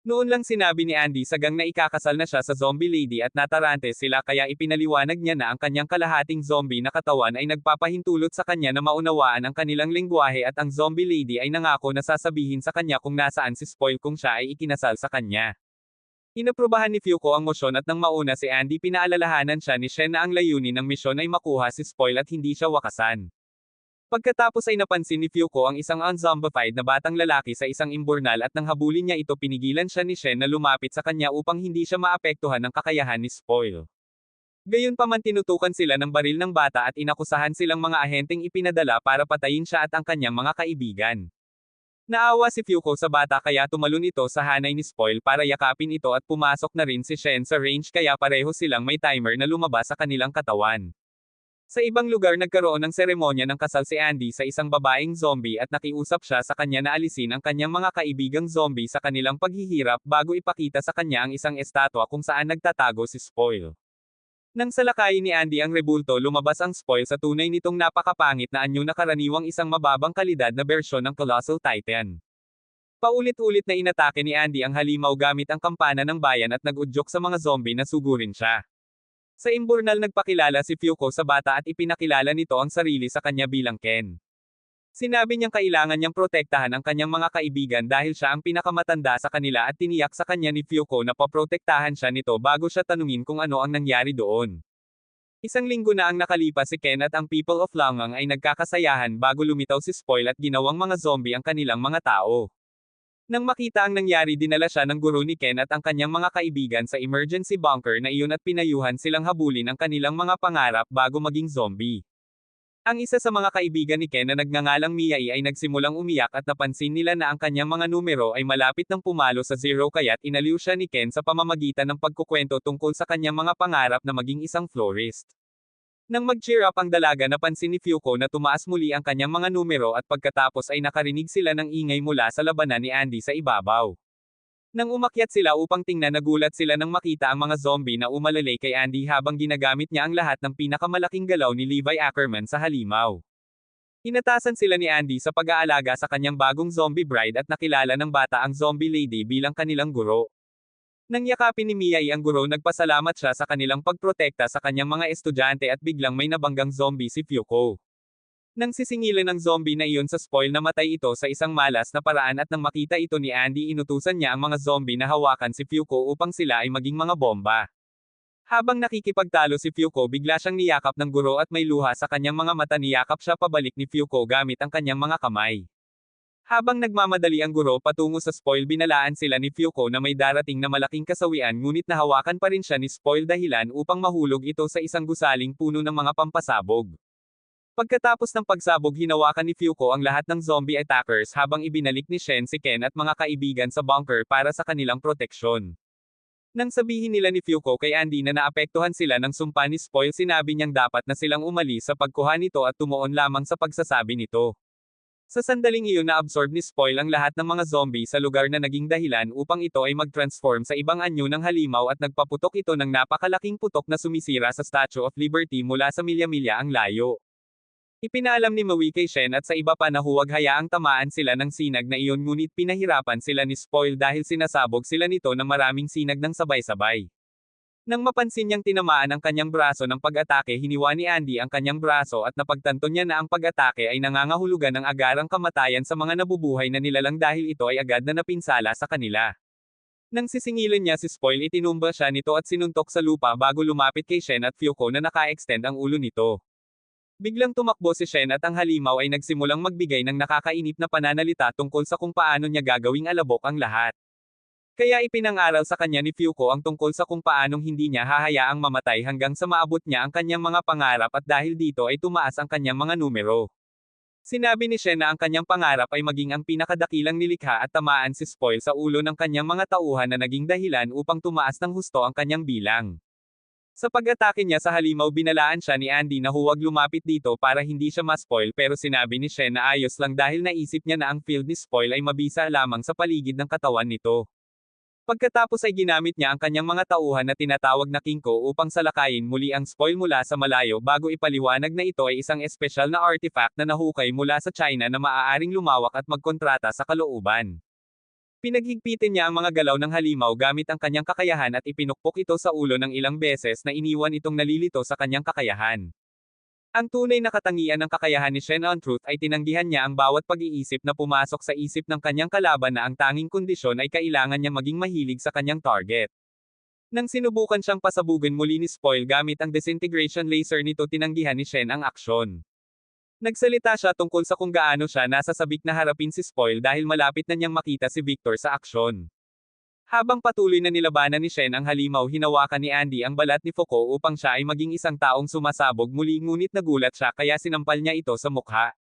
Noon lang sinabi ni Andy sa gang na ikakasal na siya sa zombie lady at natarante sila kaya ipinaliwanag niya na ang kanyang kalahating zombie na katawan ay nagpapahintulot sa kanya na maunawaan ang kanilang lengguwahe at ang zombie lady ay nangako na sasabihin sa kanya kung nasaan si Spoil kung siya ay ikinasal sa kanya. Inaprubahan ni Fuko ang mosyon at nang mauna si Andy pinaalalahanan siya ni Shen na ang layunin ng misyon ay makuha si Spoil at hindi siya wakasan. Pagkatapos ay napansin ni Fuko ang isang unzombified na batang lalaki sa isang imburnal at nang habulin niya ito pinigilan siya ni Shen na lumapit sa kanya upang hindi siya maapektuhan ng kakayahan ni Spoil. Gayunpaman tinutukan sila ng baril ng bata at inakusahan silang mga ahenteng ipinadala para patayin siya at ang kanyang mga kaibigan. Naawa si Fuko sa bata kaya tumalon ito sa hanay ni Spoil para yakapin ito at pumasok na rin si Shen sa range kaya pareho silang may timer na lumabas sa kanilang katawan. Sa ibang lugar nagkaroon ng seremonya ng kasal si Andy sa isang babaeng zombie at nakiusap siya sa kanya na alisin ang kanyang mga kaibigang zombie sa kanilang paghihirap bago ipakita sa kanya ang isang estatwa kung saan nagtatago si Spoil. Nang salakayin ni Andy ang rebulto lumabas ang Spoil sa tunay nitong napakapangit na anyo na karaniwang isang mababang kalidad na bersyon ng Colossal Titan. Paulit-ulit na inatake ni Andy ang halimaw gamit ang kampana ng bayan at nag-udyok sa mga zombie na sugurin siya. Sa imburnal nagpakilala si Fuko sa bata at ipinakilala nito ang sarili sa kanya bilang Ken. Sinabi niyang kailangan niyang protektahan ang kanyang mga kaibigan dahil siya ang pinakamatanda sa kanila at tiniyak sa kanya ni Fuko na paprotektahan siya nito bago siya tanungin kung ano ang nangyari doon. Isang linggo na ang nakalipas si Ken at ang people of Langang ay nagkakasayahan bago lumitaw si Spoil at ginawang mga zombie ang kanilang mga tao. Nang makita ang nangyari dinala siya ng guro ni Ken at ang kanyang mga kaibigan sa emergency bunker na iyon at pinayuhan silang habulin ang kanilang mga pangarap bago maging zombie. Ang isa sa mga kaibigan ni Ken na nagngangalang Miyai ay nagsimulang umiyak at napansin nila na ang kanyang mga numero ay malapit ng pumalo sa 0 kaya't inaliw siya ni Ken sa pamamagitan ng pagkukwento tungkol sa kanyang mga pangarap na maging isang florist. Nang mag-cheer up ang dalaga napansin ni Fuko na tumaas muli ang kanyang mga numero at pagkatapos ay nakarinig sila ng ingay mula sa labanan ni Andy sa ibabaw. Nang umakyat sila upang tingnan nagulat sila nang makita ang mga zombie na umalalay kay Andy habang ginagamit niya ang lahat ng pinakamalaking galaw ni Levi Ackerman sa halimaw. Inatasan sila ni Andy sa pag-aalaga sa kanyang bagong zombie bride at nakilala ng bata ang zombie lady bilang kanilang guro. Nang yakapin ni Miyai ang guro nagpasalamat siya sa kanilang pagprotekta sa kanyang mga estudyante at biglang may nabanggang zombie si Fuko. Nang sisingilan ng zombie na iyon sa Spoil namatay ito sa isang malas na paraan at nang makita ito ni Andy inutusan niya ang mga zombie na hawakan si Fuko upang sila ay maging mga bomba. Habang nakikipagtalo si Fuko bigla siyang niyakap ng guro at may luha sa kanyang mga mata niyakap siya pabalik ni Fuko gamit ang kanyang mga kamay. Habang nagmamadali ang guro patungo sa Spoil binalaan sila ni Fuko na may darating na malaking kasawian ngunit nahawakan pa rin siya ni Spoil dahilan upang mahulog ito sa isang gusaling puno ng mga pampasabog. Pagkatapos ng pagsabog hinawakan ni Fuko ang lahat ng zombie attackers habang ibinalik ni Shen si Ken at mga kaibigan sa bunker para sa kanilang proteksyon. Nang sabihin nila ni Fuko kay Andy na naapektuhan sila ng sumpa ni Spoil, sinabi niyang dapat na silang umalis sa pagkuha nito at tumuon lamang sa pagsasabi nito. Sa sandaling iyon na-absorb ni Spoil ang lahat ng mga zombie sa lugar na naging dahilan upang ito ay mag-transform sa ibang anyo ng halimaw at nagpaputok ito ng napakalaking putok na sumisira sa Statue of Liberty mula sa milya-milya ang layo. Ipinaalam ni Maui kay Shen at sa iba pa na huwag hayaang tamaan sila ng sinag na iyon, ngunit pinahirapan sila ni Spoil dahil sinasabog sila nito ng maraming sinag ng sabay-sabay. Nang mapansin niyang tinamaan ang kanyang braso ng pag-atake, hiniwa ni Andy ang kanyang braso at napagtanto niya na ang pag-atake ay nangangahulugan ng agarang kamatayan sa mga nabubuhay na nilalang dahil ito ay agad na napinsala sa kanila. Nang sisingilin niya si Spoil, itinumba siya nito at sinuntok sa lupa bago lumapit kay Shen at Fuko na naka-extend ang ulo nito. Biglang tumakbo si Shen at ang halimaw ay nagsimulang magbigay ng nakakainip na pananalita tungkol sa kung paano niya gagawing alabok ang lahat. Kaya ipinang-aral sa kanya ni Fuko ang tungkol sa kung paanong hindi niya hahayaang mamatay hanggang sa maabot niya ang kanyang mga pangarap, at dahil dito ay tumaas ang kanyang mga numero. Sinabi ni Shen na ang kanyang pangarap ay maging ang pinakadakilang nilikha at tamaan si Spoil sa ulo ng kanyang mga tauhan na naging dahilan upang tumaas ng husto ang kanyang bilang. Sa pag-atake niya sa halimaw, binalaan siya ni Andy na huwag lumapit dito para hindi siya ma-spoil, pero sinabi ni Shen na ayos lang dahil naisip niya na ang field ni Spoil ay mabisa lamang sa paligid ng katawan nito. Pagkatapos ay ginamit niya ang kanyang mga tauhan na tinatawag na Kinko upang salakayin muli ang Spoil mula sa malayo, bago ipaliwanag na ito ay isang espesyal na artifact na nahukay mula sa China na maaaring lumawak at magkontrata sa kalooban. Pinaghigpitin niya ang mga galaw ng halimaw gamit ang kanyang kakayahan at ipinukpok ito sa ulo ng ilang beses na iniwan itong nalilito sa kanyang kakayahan. Ang tunay na katangian ng kakayahan ni Shen on Truth ay tinanggihan niya ang bawat pag-iisip na pumasok sa isip ng kanyang kalaban na ang tanging kondisyon ay kailangan niya maging mahilig sa kanyang target. Nang sinubukan siyang pasabugin muli ni Spoil gamit ang disintegration laser nito, tinanggihan ni Shen ang aksyon. Nagsalita siya tungkol sa kung gaano siya nasasabik na harapin si Spoil dahil malapit na niyang makita si Victor sa aksyon. Habang patuloy na nilabanan ni Shen ang halimaw, hinawakan ni Andy ang balat ni Fuko upang siya ay maging isang taong sumasabog muli, ngunit nagulat siya kaya sinampal niya ito sa mukha.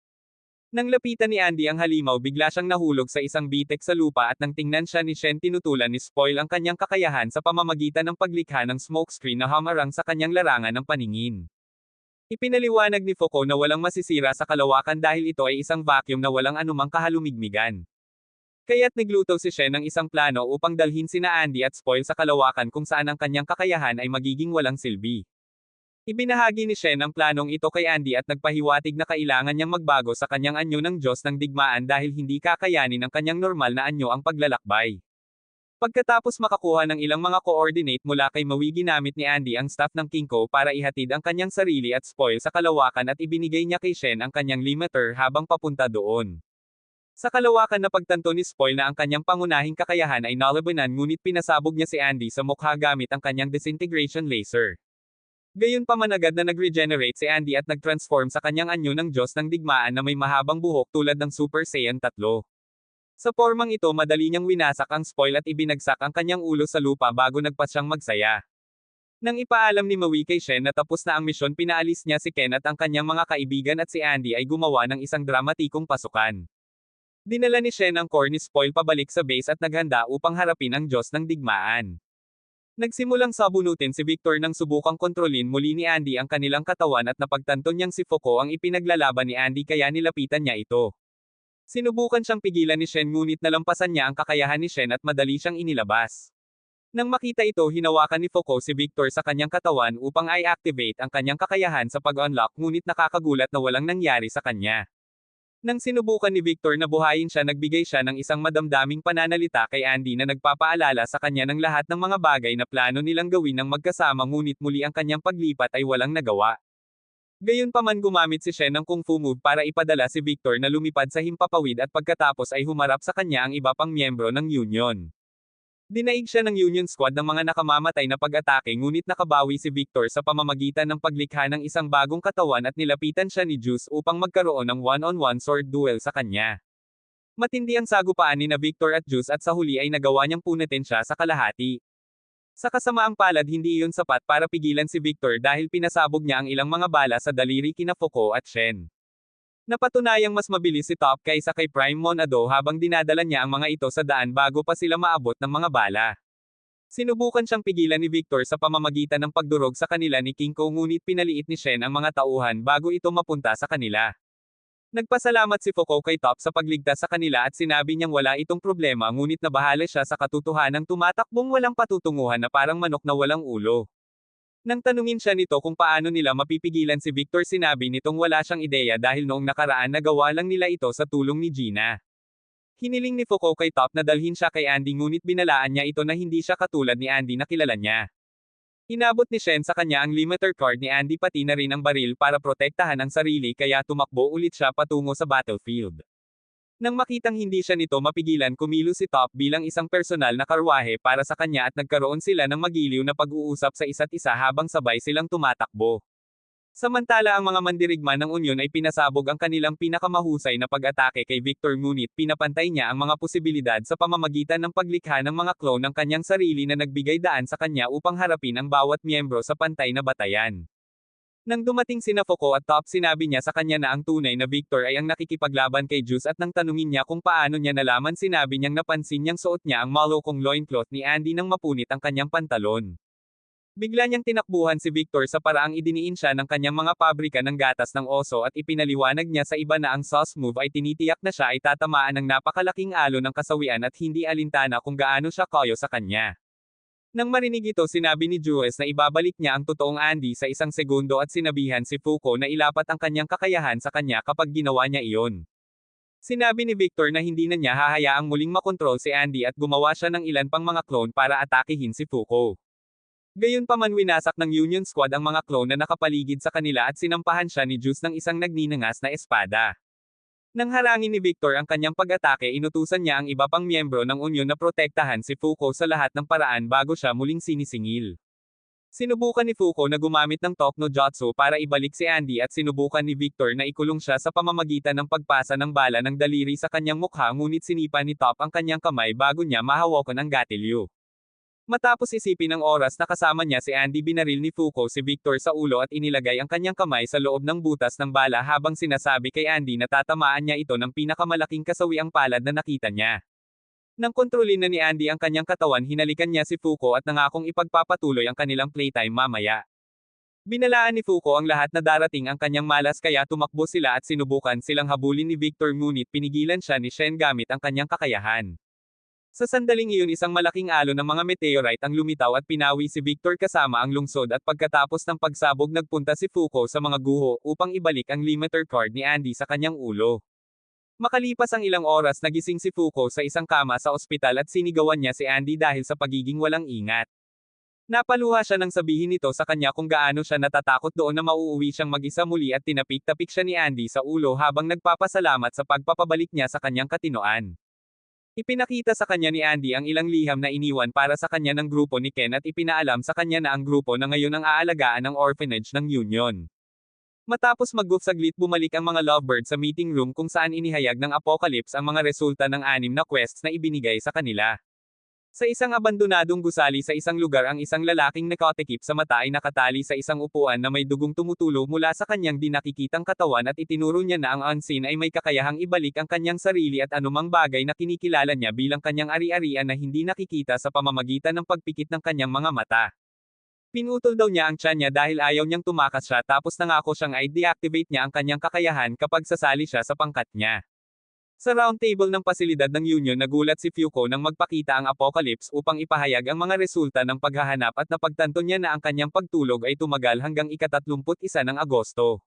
Nang lapitan ni Andy ang halimaw, bigla siyang nahulog sa isang bitek sa lupa at nang tingnan siya ni Shen, tinutulan ni Spoil ang kanyang kakayahan sa pamamagitan ng paglikha ng smokescreen na hamarang sa kanyang larangan ng paningin. Ipinaliwanag ni Fuko na walang masisira sa kalawakan dahil ito ay isang vacuum na walang anumang kahalumigmigan. Kaya't nagluto si Shen ng isang plano upang dalhin sina Andy at Spoil sa kalawakan kung saan ang kanyang kakayahan ay magiging walang silbi. Ibinahagi ni Shen ang planong ito kay Andy at nagpahiwatig na kailangan niyang magbago sa kanyang anyo ng Diyos ng digmaan dahil hindi kakayanin ng kanyang normal na anyo ang paglalakbay. Pagkatapos makakuha ng ilang mga coordinate mula kay Maui, ginamit ni Andy ang staff ng Kinko para ihatid ang kanyang sarili at Spoil sa kalawakan at ibinigay niya kay Shen ang kanyang limiter habang papunta doon. Sa kalawakan, napagtanto ni Spoil na ang kanyang pangunahing kakayahan ay nalabanan, ngunit pinasabog niya si Andy sa mukha gamit ang kanyang disintegration laser. Gayunpaman, agad na nag-regenerate si Andy at nag-transform sa kanyang anyo ng Diyos ng digmaan na may mahabang buhok tulad ng Super Saiyan 3. Sa formang ito, madali niyang winasak ang Spoil at ibinagsak ang kanyang ulo sa lupa bago nagpasyang magsaya. Nang ipaalam ni Maui kay Shen na tapos na ang misyon, pinaalis niya si Ken at ang kanyang mga kaibigan at si Andy ay gumawa ng isang dramatikong pasukan. Dinala ni Shen ang core ni Spoil pabalik sa base at naghanda upang harapin ang Diyos ng digmaan. Nagsimulang sabunutin si Victor nang subukang kontrolin muli ni Andy ang kanilang katawan at napagtanto niyang si Fuko ang ipinaglalaban ni Andy kaya nilapitan niya ito. Sinubukan siyang pigilan ni Shen ngunit nalampasan niya ang kakayahan ni Shen at madali siyang inilabas. Nang makita ito, hinawakan ni Fuko si Victor sa kanyang katawan upang i-activate ang kanyang kakayahan sa pag-unlock, ngunit nakakagulat na walang nangyari sa kanya. Nang sinubukan ni Victor na buhayin siya, nagbigay siya ng isang madamdaming pananalita kay Andy na nagpapaalala sa kanya ng lahat ng mga bagay na plano nilang gawin ng magkasama, ngunit muli ang kanyang paglipat ay walang nagawa. Gayunpaman, gumamit si Shen ng Kung Fu move para ipadala si Victor na lumipad sa himpapawid at pagkatapos ay humarap sa kanya ang iba pang miyembro ng Union. Dinaig siya ng Union Squad ng mga nakamamatay na pag-atake, ngunit nakabawi si Victor sa pamamagitan ng paglikha ng isang bagong katawan at nilapitan siya ni Juice upang magkaroon ng one-on-one sword duel sa kanya. Matindi ang sagupaan ni na Victor at Juice at sa huli ay nagawa niyang punatin siya sa kalahati. Sa kasamaang palad, hindi iyon sapat para pigilan si Victor dahil pinasabog niya ang ilang mga bala sa daliri kina Fuko at Shen. Napatunayang mas mabilis si Top kaysa kay Prime Monado habang dinadala niya ang mga ito sa daan bago pa sila maabot ng mga bala. Sinubukan siyang pigilan ni Victor sa pamamagitan ng pagdurog sa kanila ni Kinko ngunit pinaliit ni Shen ang mga tauhan bago ito mapunta sa kanila. Nagpasalamat si Foucault kay Top sa pagligtas sa kanila at sinabi niyang wala itong problema ngunit nabahala siya sa katotohanang tumatakbong walang patutunguhan na parang manok na walang ulo. Nang tanungin siya nito kung paano nila mapipigilan si Victor sinabi nitong wala siyang ideya dahil noong nakaraan nagawa lang nila ito sa tulong ni Gina. Hiniling ni Foucault kay Top na dalhin siya kay Andy ngunit binalaan niya ito na hindi siya katulad ni Andy na kilala niya. Inabot ni Shen sa kanya ang limiter card ni Andy pati na rin ang baril para protektahan ang sarili kaya tumakbo ulit siya patungo sa battlefield. Nang makitang hindi siya nito mapigilan kumilos si Top bilang isang personal na karwahe para sa kanya at nagkaroon sila ng magiliw na pag-uusap sa isa't isa habang sabay silang tumatakbo. Samantala ang mga mandirigma ng Unyon ay pinasabog ang kanilang pinakamahusay na pag-atake kay Victor ngunit pinapantay niya ang mga posibilidad sa pamamagitan ng paglikha ng mga clone ng kanyang sarili na nagbigay daan sa kanya upang harapin ang bawat miyembro sa pantay na batayan. Nang dumating sina Foucault at Top sinabi niya sa kanya na ang tunay na Victor ay ang nakikipaglaban kay Juice at nang tanungin niya kung paano niya nalaman sinabi niyang napansin niyang suot niya ang malokong loincloth ni Andy nang mapunit ang kanyang pantalon. Bigla niyang tinakbuhan si Victor sa paraang idiniin siya ng kanyang mga pabrika ng gatas ng oso at ipinaliwanag niya sa iba na ang sauce move ay tinitiyak na siya ay tatamaan ng napakalaking alo ng kasawian at hindi alintana kung gaano siya kayo sa kanya. Nang marinig ito sinabi ni Jules na ibabalik niya ang totoong Andy sa isang segundo at sinabihan si Foucault na ilapat ang kanyang kakayahan sa kanya kapag ginawa niya iyon. Sinabi ni Victor na hindi na niya hahayaang muling makontrol si Andy at gumawa siya ng ilan pang mga clone para atakihin si Foucault. Gayunpaman winasak ng Union Squad ang mga clone na nakapaligid sa kanila at sinampahan siya ni Juice ng isang nagninangas na espada. Nang harangin ni Victor ang kanyang pag-atake inutusan niya ang iba pang miyembro ng Union na protektahan si Foucault sa lahat ng paraan bago siya muling sinisingil. Sinubukan ni Foucault na gumamit ng Tok no Jutsu para ibalik si Andy at sinubukan ni Victor na ikulong siya sa pamamagitan ng pagpasa ng bala ng daliri sa kanyang mukha ngunit sinipa ni Top ang kanyang kamay bago niya mahawakan ang gatilyo. Matapos isipin ng oras na kasama niya si Andy binaril ni Foucault si Victor sa ulo at inilagay ang kanyang kamay sa loob ng butas ng bala habang sinasabi kay Andy na tatamaan niya ito ng pinakamalaking kasawiang palad na nakita niya. Nang kontrolin na ni Andy ang kanyang katawan hinalikan niya si Foucault at nangakong ipagpapatuloy ang kanilang playtime mamaya. Binalaan ni Foucault ang lahat na darating ang kanyang malas kaya tumakbo sila at sinubukan silang habulin ni Victor ngunit pinigilan siya ni Shen gamit ang kanyang kakayahan. Sa sandaling iyon isang malaking alo ng mga meteorite ang lumitaw at pinawi si Victor kasama ang lungsod at pagkatapos ng pagsabog nagpunta si Foucault sa mga guho upang ibalik ang limiter card ni Andy sa kanyang ulo. Makalipas ang ilang oras nagising si Foucault sa isang kama sa ospital at sinigawan niya si Andy dahil sa pagiging walang ingat. Napaluha siya nang sabihin nito sa kanya kung gaano siya natatakot doon na mauuwi siyang mag-isa muli at tinapik-tapik siya ni Andy sa ulo habang nagpapasalamat sa pagpapabalik niya sa kanyang katinoan. Ipinakita sa kanya ni Andy ang ilang liham na iniwan para sa kanya ng grupo ni Ken at ipinaalam sa kanya na ang grupo na ngayon ang aalagaan ng orphanage ng Union. Matapos mag-goof saglit bumalik ang mga lovebirds sa meeting room kung saan inihayag ng Apocalypse ang mga resulta ng 6 na quests na ibinigay sa kanila. Sa isang abandonadong gusali sa isang lugar ang isang lalaking nakatikip sa mata ay nakatali sa isang upuan na may dugong tumutulo mula sa kanyang di nakikitang katawan at itinuro niya na ang unseen ay may kakayahang ibalik ang kanyang sarili at anumang bagay na kinikilala niya bilang kanyang ari-arian na hindi nakikita sa pamamagitan ng pagpikit ng kanyang mga mata. Pinutol daw niya ang tiyan niya dahil ayaw niyang tumakas siya tapos nangako siyang i-deactivate niya ang kanyang kakayahan kapag sasali siya sa pangkat niya. Sa roundtable ng pasilidad ng Union nagulat si Foucault nang magpakita ang Apocalypse upang ipahayag ang mga resulta ng paghahanap at napagtanto niya na ang kanyang pagtulog ay tumagal hanggang ika-31 ng Agosto.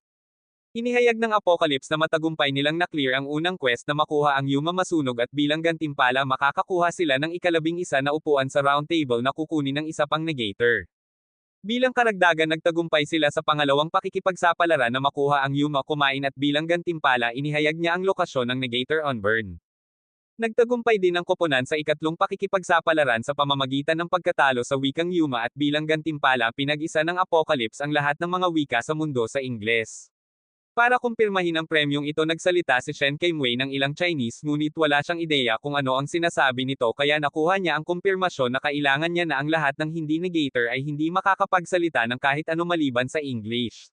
Inihayag ng Apocalypse na matagumpay nilang na-clear ang unang quest na makuha ang Yuma Masunog at bilang gantimpala makakakuha sila ng ika-11 na upuan sa roundtable na kukunin ng isa pang negator. Bilang karagdagan nagtagumpay sila sa pangalawang pakikipagsapalaran na makuha ang Yuma Kumain at bilang gantimpala inihayag niya ang lokasyon ng negator on burn. Nagtagumpay din ang koponan sa ikatlong pakikipagsapalaran sa pamamagitan ng pagkatalo sa wikang Yuma at bilang gantimpala pinag-isa ng Apocalypse ang lahat ng mga wika sa mundo sa Ingles. Para kumpirmahin ang premyong ito nagsalita si Shen Kaimwei ng ilang Chinese ngunit wala siyang ideya kung ano ang sinasabi nito kaya nakuha niya ang kumpirmasyon na kailangan niya na ang lahat ng hindi negator ay hindi makakapagsalita ng kahit ano maliban sa English.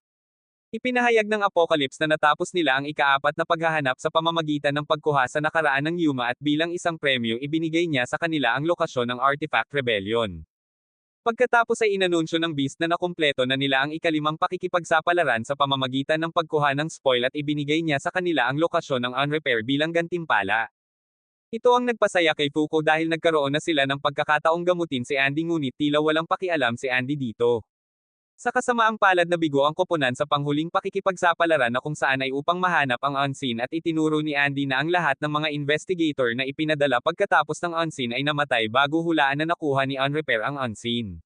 Ipinahayag ng Apocalypse na natapos nila ang ika-4 na paghahanap sa pamamagitan ng pagkuha sa nakaraan ng Yuma at bilang isang premyo ibinigay niya sa kanila ang lokasyon ng Artifact Rebellion. Pagkatapos ay inanunsyo ng Beast na nakumpleto na nila ang ikalimang pakikipagsapalaran sa pamamagitan ng pagkuha ng spoil at ibinigay niya sa kanila ang lokasyon ng On-Repair bilang gantimpala. Ito ang nagpasaya kay Fuko dahil nagkaroon na sila ng pagkakataong gamutin si Andy ngunit tila walang pakialam si Andy dito. Sa kasamaang palad na bigo ang koponan sa panghuling pakikipagsapalaran na kung saan ay upang mahanap ang unseen at itinuro ni Andy na ang lahat ng mga investigator na ipinadala pagkatapos ng unseen ay namatay bago hulaan na nakuha ni On-Repair ang unseen.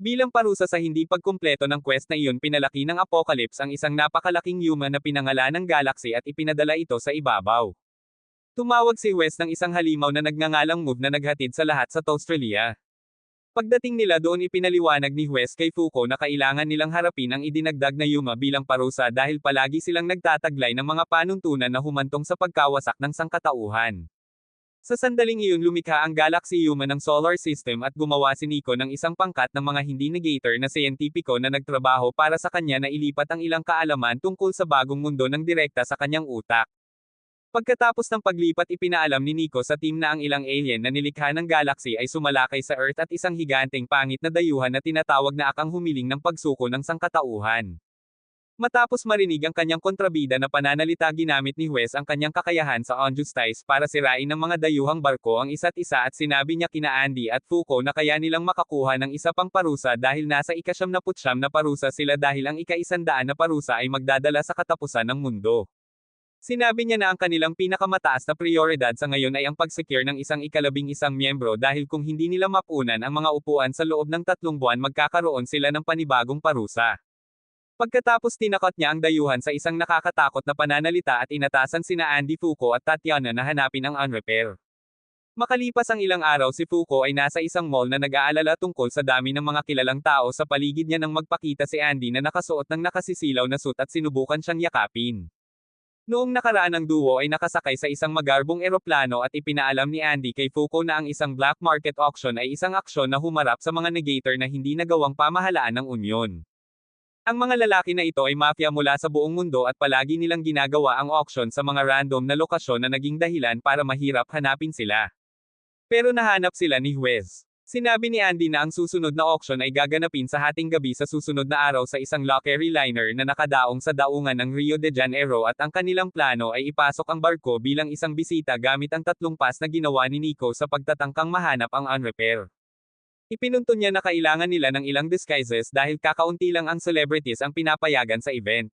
Bilang parusa sa hindi pagkumpleto ng quest na iyon pinalaki ng Apocalypse ang isang napakalaking human na pinangalan ng Galaxy at ipinadala ito sa ibabaw. Tumawag si West ng isang halimaw na nagngangalang Move na naghatid sa lahat sa Australia. Pagdating nila doon ipinaliwanag ni West kay Fuko na kailangan nilang harapin ang idinagdag na Yuma bilang parusa dahil palagi silang nagtataglay ng mga panuntunan na humantong sa pagkawasak ng sangkatauhan. Sa sandaling iyon lumikha ang Galaxy Yuma ng Solar System at gumawa si Nico ng isang pangkat ng mga hindi negator na siyentipiko na nagtrabaho para sa kanya na ilipat ang ilang kaalaman tungkol sa bagong mundo ng direkta sa kanyang utak. Pagkatapos ng paglipat ipinaalam ni Nico sa team na ang ilang alien na nilikha ng Galaxy ay sumalakay sa Earth at isang higanteng pangit na dayuhan na tinatawag na akang humiling ng pagsuko ng sangkatauhan. Matapos marinig ang kanyang kontrabida na pananalita ginamit ni Wes ang kanyang kakayahan sa Onjustice para sirain ng mga dayuhang barko ang isa't isa at sinabi niya kina Andy at Fuko na kaya nilang makakuha ng isa pang parusa dahil nasa ika-79 na parusa sila dahil ang ika-100 na parusa ay magdadala sa katapusan ng mundo. Sinabi niya na ang kanilang pinakamataas na prioridad sa ngayon ay ang pag-secure ng isang ika-11 miyembro dahil kung hindi nila mapunan ang mga upuan sa loob ng 3 buwan magkakaroon sila ng panibagong parusa. Pagkatapos tinakot niya ang dayuhan sa isang nakakatakot na pananalita at inatasan sina Andy Fuko at Tatiana na hanapin ang On-Repair. Makalipas ang ilang araw si Fuko ay nasa isang mall na nag-aalala tungkol sa dami ng mga kilalang tao sa paligid niya nang magpakita si Andy na nakasuot ng nakasisilaw na suit at sinubukan siyang yakapin. Noong nakaraan ang duo ay nakasakay sa isang magarbong eroplano at ipinaalam ni Andy kay Fuko na ang isang black market auction ay isang aksyon na humarap sa mga negator na hindi nagawang pamahalaan ng Union. Ang mga lalaki na ito ay mafia mula sa buong mundo at palagi nilang ginagawa ang auction sa mga random na lokasyon na naging dahilan para mahirap hanapin sila. Pero nahanap sila ni Wes. Sinabi ni Andy na ang susunod na auction ay gaganapin sa hating gabi sa susunod na araw sa isang Lockheed liner na nakadaong sa daungan ng Rio de Janeiro at ang kanilang plano ay ipasok ang barko bilang isang bisita gamit ang 3 pass na ginawa ni Nico sa pagtatangkang mahanap ang On-Repair. Ipinunto niya na kailangan nila ng ilang disguises dahil kakaunti lang ang celebrities ang pinapayagan sa event.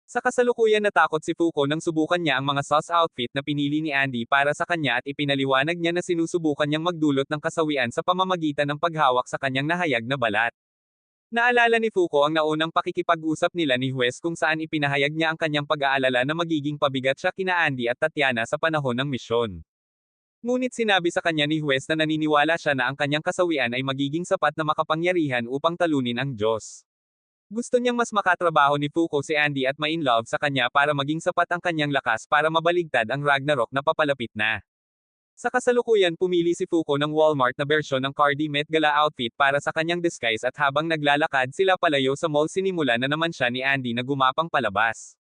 Sa kasalukuyan natakot si Fuko nang subukan niya ang mga sauce outfit na pinili ni Andy para sa kanya at ipinaliwanag niya na sinusubukan niyang magdulot ng kasawian sa pamamagitan ng paghawak sa kanyang nahayag na balat. Naalala ni Fuko ang naunang pakikipag-usap nila ni Wes kung saan ipinahayag niya ang kanyang pag-aalala na magiging pabigat siya kina Andy at Tatiana sa panahon ng misyon. Ngunit sinabi sa kanya ni Wes na naniniwala siya na ang kanyang kasawian ay magiging sapat na makapangyarihan upang talunin ang Diyos. Gusto niyang mas makatrabaho ni Fuko si Andy at ma-in love sa kanya para maging sapat ang kanyang lakas para mabaligtad ang Ragnarok na papalapit na. Sa kasalukuyan pumili si Fuko ng Walmart na bersyon ng Cardi Met Gala outfit para sa kanyang disguise at habang naglalakad sila palayo sa mall sinimula na naman siya ni Andy na gumapang palabas.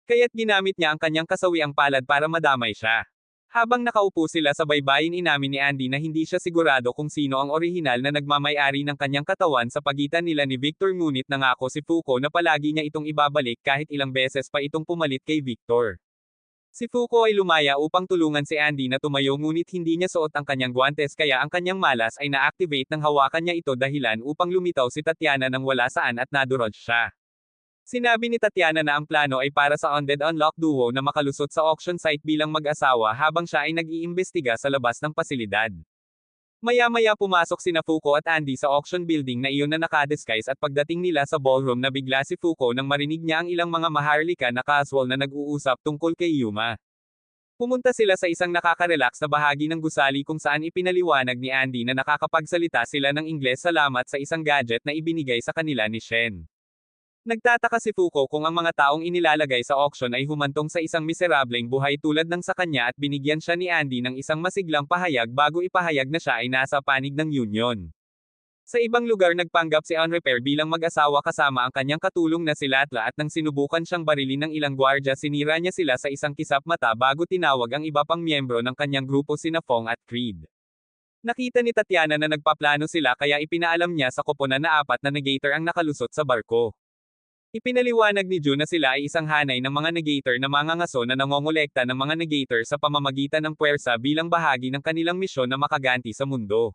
Kaya't ginamit niya ang kanyang kasawiang palad para madamay siya. Habang nakaupo sila sa baybayin inamin ni Andy na hindi siya sigurado kung sino ang orihinal na nagmamay-ari ng kanyang katawan sa pagitan nila ni Victor ngunit nangako si Fuko na palagi niya itong ibabalik kahit ilang beses pa itong pumalit kay Victor. Si Fuko ay lumaya upang tulungan si Andy na tumayo ngunit hindi niya suot ang kanyang guantes kaya ang kanyang malas ay na-activate nang hawakan niya ito dahilan upang lumitaw si Tatiana nang wala saan at nadurog siya. Sinabi ni Tatiana na ang plano ay para sa Undead Unlock duo na makalusot sa auction site bilang mag-asawa habang siya ay nag-iimbestiga sa labas ng pasilidad. Maya-maya pumasok sina Fuko at Andy sa auction building na iyon na nakadisguise at pagdating nila sa ballroom nabigla si Fuko nang marinig niya ang ilang mga maharlika na casual na nag-uusap tungkol kay Yuma. Pumunta sila sa isang nakaka-relax na bahagi ng gusali kung saan ipinaliwanag ni Andy na nakakapagsalita sila ng Ingles salamat sa isang gadget na ibinigay sa kanila ni Shen. Nagtataka si Fuko kung ang mga taong inilalagay sa auction ay humantong sa isang miserableng buhay tulad ng sa kanya at binigyan siya ni Andy ng isang masiglang pahayag bago ipahayag na siya ay nasa panig ng Union. Sa ibang lugar nagpanggap si On-Repair bilang mag-asawa kasama ang kanyang katulong na si Latla at nang sinubukan siyang barilin ng ilang gwardya sinira niya sila sa isang kisap mata bago tinawag ang iba pang miyembro ng kanyang grupo sina Fong at Creed. Nakita ni Tatiana na nagpaplano sila kaya ipinaalam niya sa koponan na 4 na negator ang nakalusot sa barko. Ipinaliwanag ni June na sila ay isang hanay ng mga negator na mangangaso na nangongolekta ng mga negator sa pamamagitan ng puwersa bilang bahagi ng kanilang misyon na makaganti sa mundo.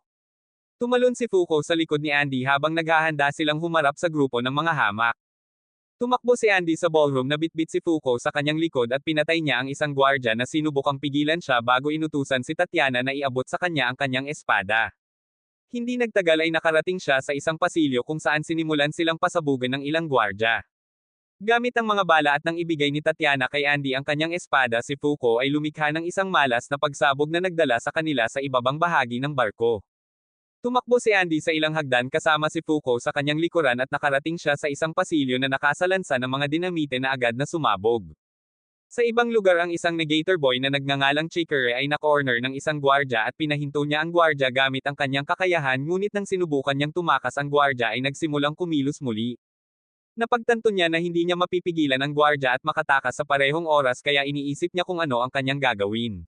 Tumalon si Fuko sa likod ni Andy habang naghahanda silang humarap sa grupo ng mga hamak. Tumakbo si Andy sa ballroom na bitbit si Fuko sa kanyang likod at pinatay niya ang isang gwardya na sinubukang pigilan siya bago inutusan si Tatiana na iabot sa kanya ang kanyang espada. Hindi nagtagal ay nakarating siya sa isang pasilyo kung saan sinimulan silang pasabugan ng ilang gwardya. Gamit ang mga bala at nang ibigay ni Tatiana kay Andy ang kanyang espada, si Fuko ay lumikha ng isang malas na pagsabog na nagdala sa kanila sa ibabang bahagi ng barko. Tumakbo si Andy sa ilang hagdan kasama si Fuko sa kanyang likuran at nakarating siya sa isang pasilyo na nakasalansan ng mga dinamite na agad na sumabog. Sa ibang lugar ang isang negator boy na nagngangalang Chicory ay na-corner ng isang gwardya at pinahinto niya ang gwardya gamit ang kanyang kakayahan, ngunit nang sinubukan niyang tumakas ang gwardya ay nagsimulang kumilos muli. Napagtanto niya na hindi niya mapipigilan ang gwardya at makatakas sa parehong oras kaya iniisip niya kung ano ang kanyang gagawin.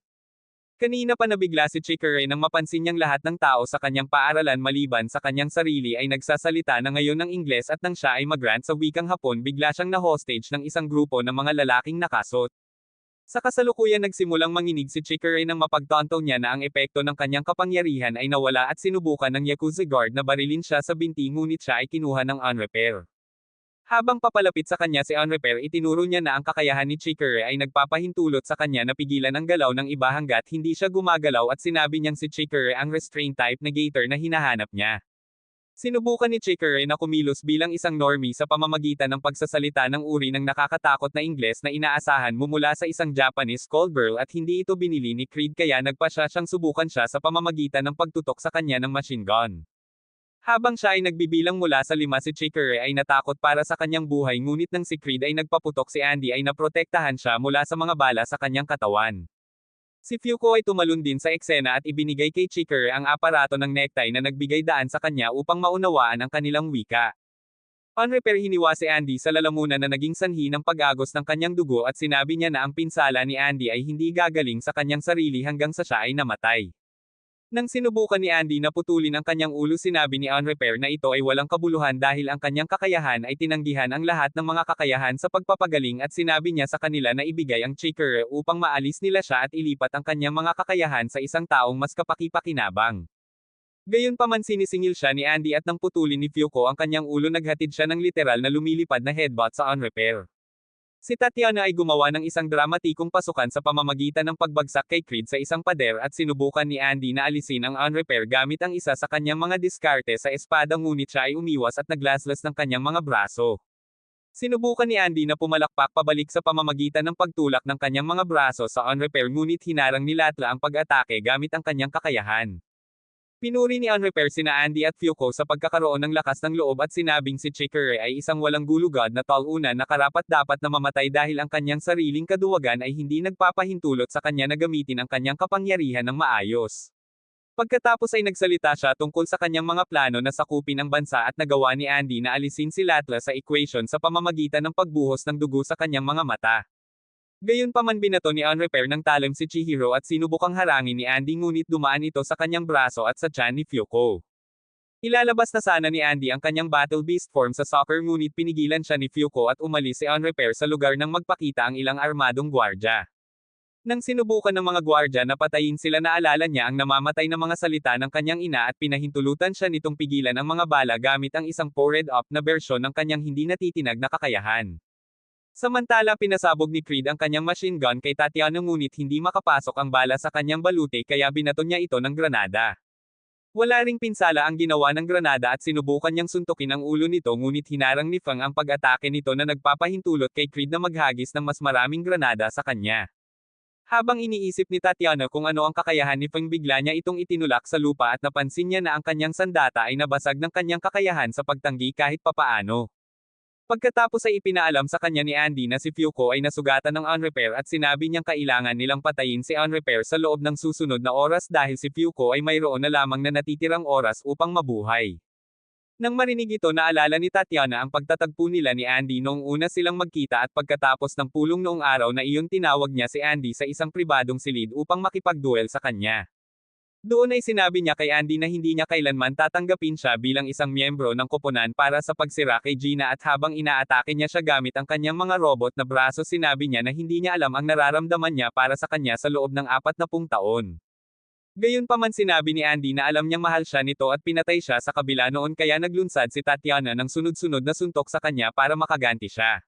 Kanina pa nabigla si Chicory nang mapansin niyang lahat ng tao sa kanyang paaralan maliban sa kanyang sarili ay nagsasalita na ngayon ng Ingles at nang siya ay mag-rant sa wikang Hapon bigla siyang na-hostage ng isang grupo ng mga lalaking nakasot. Sa kasalukuyan nagsimulang manginig si Chicory nang mapagtanto niya na ang epekto ng kanyang kapangyarihan ay nawala at sinubukan ng Yakuza guard na barilin siya sa binti ngunit siya ay kinuha ng on-repair. Habang papalapit sa kanya si on-repair, itinuro niya na ang kakayahan ni Chicory ay nagpapahintulot sa kanya na pigilan ang galaw ng iba hanggat hindi siya gumagalaw at sinabi niyang si Chicory ang restraint type negator na hinahanap niya. Sinubukan ni Chicory na kumilos bilang isang normie sa pamamagitan ng pagsasalita ng uri ng nakakatakot na Ingles na inaasahan mo mula sa isang Japanese call girl at hindi ito binili ni Creed kaya nagpasya siyang subukan siya sa pamamagitan ng pagtutok sa kanya ng machine gun. Habang siya ay nagbibilang mula sa 5 si Chicory ay natakot para sa kanyang buhay ngunit nang si Creed ay nagpaputok si Andy ay naprotektahan siya mula sa mga bala sa kanyang katawan. Si Fuko ay tumalon din sa eksena at ibinigay kay Chicory ang aparato ng necktie na nagbigay daan sa kanya upang maunawaan ang kanilang wika. On-repair hiniwa si Andy sa lalamunan na naging sanhi ng pag-agos ng kanyang dugo at sinabi niya na ang pinsala ni Andy ay hindi gagaling sa kanyang sarili hanggang sa siya ay namatay. Nang sinubukan ni Andy na putulin ang kanyang ulo, sinabi ni on-repair na ito ay walang kabuluhan dahil ang kanyang kakayahan ay tinanggihan ang lahat ng mga kakayahan sa pagpapagaling at sinabi niya sa kanila na ibigay ang Chicory upang maalis nila siya at ilipat ang kanyang mga kakayahan sa isang taong mas kapaki-pakinabang. Gayunpaman sinisingil siya ni Andy at nang putulin ni Fuko ang kanyang ulo naghatid siya ng literal na lumilipad na headbutt sa on-repair. Si Tatiana ay gumawa ng isang dramatikong pasukan sa pamamagitan ng pagbagsak kay Creed sa isang pader at sinubukan ni Andy na alisin ang on-repair gamit ang isa sa kanyang mga diskarte sa espada ngunit siya ay umiwas at naglaslas ng kanyang mga braso. Sinubukan ni Andy na pumalakpak pabalik sa pamamagitan ng pagtulak ng kanyang mga braso sa on-repair ngunit hinarang ni Latla ang pag-atake gamit ang kanyang kakayahan. Pinuri ni on-repair sina Andy at Fuko sa pagkakaroon ng lakas ng loob at sinabing si Chicory ay isang walang gulugad na talunan na karapat-dapat na mamatay dahil ang kanyang sariling kaduwagan ay hindi nagpapahintulot sa kanya na gamitin ang kanyang kapangyarihan ng maayos. Pagkatapos ay nagsalita siya tungkol sa kanyang mga plano na sakupin ang bansa at nagawa ni Andy na alisin si Latla sa equation sa pamamagitan ng pagbuhos ng dugo sa kanyang mga mata. Gayunpaman binato ni on-repair ng talim si Chihiro at sinubukang harangin ni Andy ngunit dumaan ito sa kanyang braso at sa tiyan ni Fuko. Ilalabas na sana ni Andy ang kanyang battle beast form sa soccer ngunit pinigilan siya ni Fuko at umalis si on-repair sa lugar nang magpakita ang ilang armadong gwardya. Nang sinubukan ng mga gwardya na patayin sila, naalala niya ang namamatay na mga salita ng kanyang ina at pinahintulutan siya nitong pigilan ang mga bala gamit ang isang powered up na bersyon ng kanyang hindi natitinag na kakayahan. Samantala pinasabog ni Creed ang kanyang machine gun kay Tatiana ngunit hindi makapasok ang bala sa kanyang balute kaya binato niya ito ng granada. Wala ring pinsala ang ginawa ng granada at sinubukan niyang suntukin ang ulo nito ngunit hinarang ni Fang ang pag-atake nito na nagpapahintulot kay Creed na maghagis ng mas maraming granada sa kanya. Habang iniisip ni Tatiana kung ano ang kakayahan ni Fang, bigla niya itong itinulak sa lupa at napansin niya na ang kanyang sandata ay nabasag ng kanyang kakayahan sa pagtanggi kahit papaano. Pagkatapos ay ipinaalam sa kanya ni Andy na si Fuko ay nasugatan ng on-repair at sinabi niyang kailangan nilang patayin si on-repair sa loob ng susunod na oras dahil si Fuko ay mayroon na lamang na natitirang oras upang mabuhay. Nang marinig ito, naalala ni Tatiana ang pagtatagpo nila ni Andy noong una silang magkita at pagkatapos ng pulong noong araw na iyon tinawag niya si Andy sa isang pribadong silid upang makipagduel sa kanya. Doon ay sinabi niya kay Andy na hindi niya kailanman tatanggapin siya bilang isang miyembro ng koponan para sa pagsira kay Gina at habang inaatake niya siya gamit ang kanyang mga robot na braso sinabi niya na hindi niya alam ang nararamdaman niya para sa kanya sa loob ng 40 taon. Gayunpaman sinabi ni Andy na alam niyang mahal siya nito at pinatay siya sa kabila noon kaya naglunsad si Tatiana ng sunod-sunod na suntok sa kanya para makaganti siya.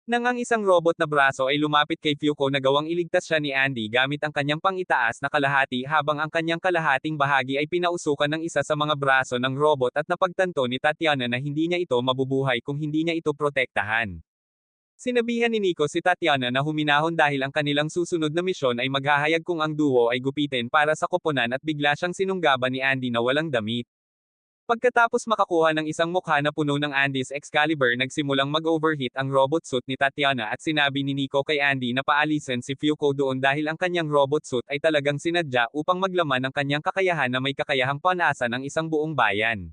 Nang ang isang robot na braso ay lumapit kay Fuko na gawang iligtas siya ni Andy gamit ang kanyang pang-itaas na kalahati habang ang kanyang kalahating bahagi ay pinausukan ng isa sa mga braso ng robot at napagtanto ni Tatiana na hindi niya ito mabubuhay kung hindi niya ito protektahan. Sinabihan ni Nico si Tatiana na huminahon dahil ang kanilang susunod na misyon ay maghahayag kung ang duo ay gupitin para sa koponan at bigla siyang sinunggaban ni Andy na walang damit. Pagkatapos makakuha ng isang mukha na puno ng Andy's Excalibur nagsimulang mag-overheat ang robot suit ni Tatiana at sinabi ni Nico kay Andy na paalisin si Fuko doon dahil ang kanyang robot suit ay talagang sinadya upang maglaman ng kanyang kakayahan na may kakayahang panasan ang isang buong bayan.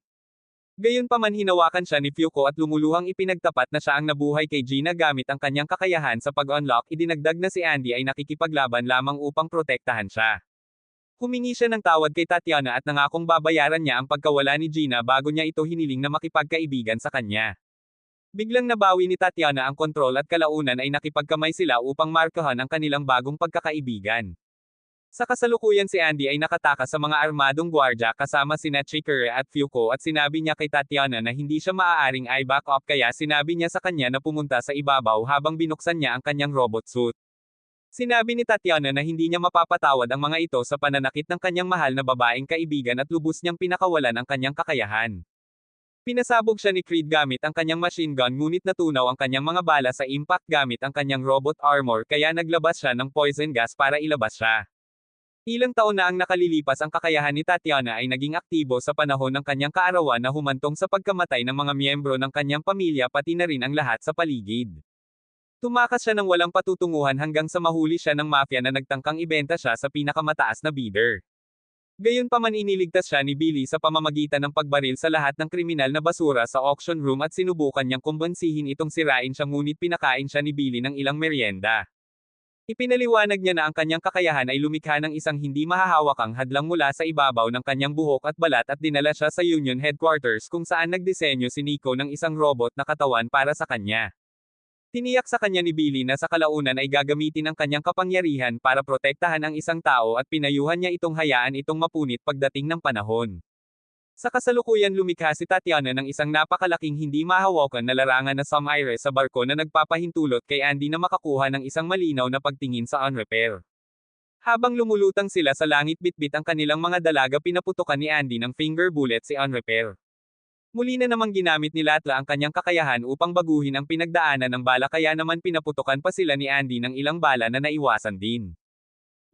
Gayunpaman hinawakan siya ni Fuko at lumuluhang ipinagtapat na siya ang nabuhay kay Gina gamit ang kanyang kakayahan sa pag-unlock idinagdag na si Andy ay nakikipaglaban lamang upang protektahan siya. Humingi siya ng tawad kay Tatiana at nangakong babayaran niya ang pagkawala ni Gina bago niya ito hiniling na makipagkaibigan sa kanya. Biglang nabawi ni Tatiana ang kontrol at kalaunan ay nakipagkamay sila upang markahan ang kanilang bagong pagkakaibigan. Sa kasalukuyan si Andy ay nakatakas sa mga armadong gwardya kasama sina Chikere at Fuko at sinabi niya kay Tatiana na hindi siya maaaring i-back up kaya sinabi niya sa kanya na pumunta sa ibabaw habang binuksan niya ang kanyang robot suit. Sinabi ni Tatiana na hindi niya mapapatawad ang mga ito sa pananakit ng kanyang mahal na babaeng kaibigan at lubos niyang pinakawalan ang kanyang kakayahan. Pinasabog siya ni Creed gamit ang kanyang machine gun ngunit natunaw ang kanyang mga bala sa impact gamit ang kanyang robot armor kaya naglabas siya ng poison gas para ilabas siya. Ilang taon na ang nakalilipas ang kakayahan ni Tatiana ay naging aktibo sa panahon ng kanyang kaarawan na humantong sa pagkamatay ng mga miyembro ng kanyang pamilya pati na rin ang lahat sa paligid. Tumakas siya ng walang patutunguhan hanggang sa mahuli siya ng mafia na nagtangkang ibenta siya sa pinakamataas na bidder. Gayunpaman iniligtas siya ni Billy sa pamamagitan ng pagbaril sa lahat ng kriminal na basura sa auction room at sinubukan niyang kumbansihin itong sirain siya ngunit pinakain siya ni Billy ng ilang merienda. Ipinaliwanag niya na ang kanyang kakayahan ay lumikha ng isang hindi mahahawakang hadlang mula sa ibabaw ng kanyang buhok at balat at dinala siya sa Union Headquarters kung saan nagdisenyo si Nico ng isang robot na katawan para sa kanya. Tiniyak sa kanya ni Billy na sa kalaunan ay gagamitin ang kanyang kapangyarihan para protektahan ang isang tao at pinayuhan niya itong hayaan itong mapunit pagdating ng panahon. Sa kasalukuyan lumikha si Tatiana ng isang napakalaking hindi mahawakan na larangan na Sumire sa barko na nagpapahintulot kay Andy na makakuha ng isang malinaw na pagtingin sa on-repair. Habang lumulutang sila sa langit bitbit ang kanilang mga dalaga pinaputukan ni Andy ng finger bullet si on-repair. Muli na namang ginamit ni Latla ang kanyang kakayahan upang baguhin ang pinagdaanan ng bala kaya naman pinaputukan pa sila ni Andy ng ilang bala na naiwasan din.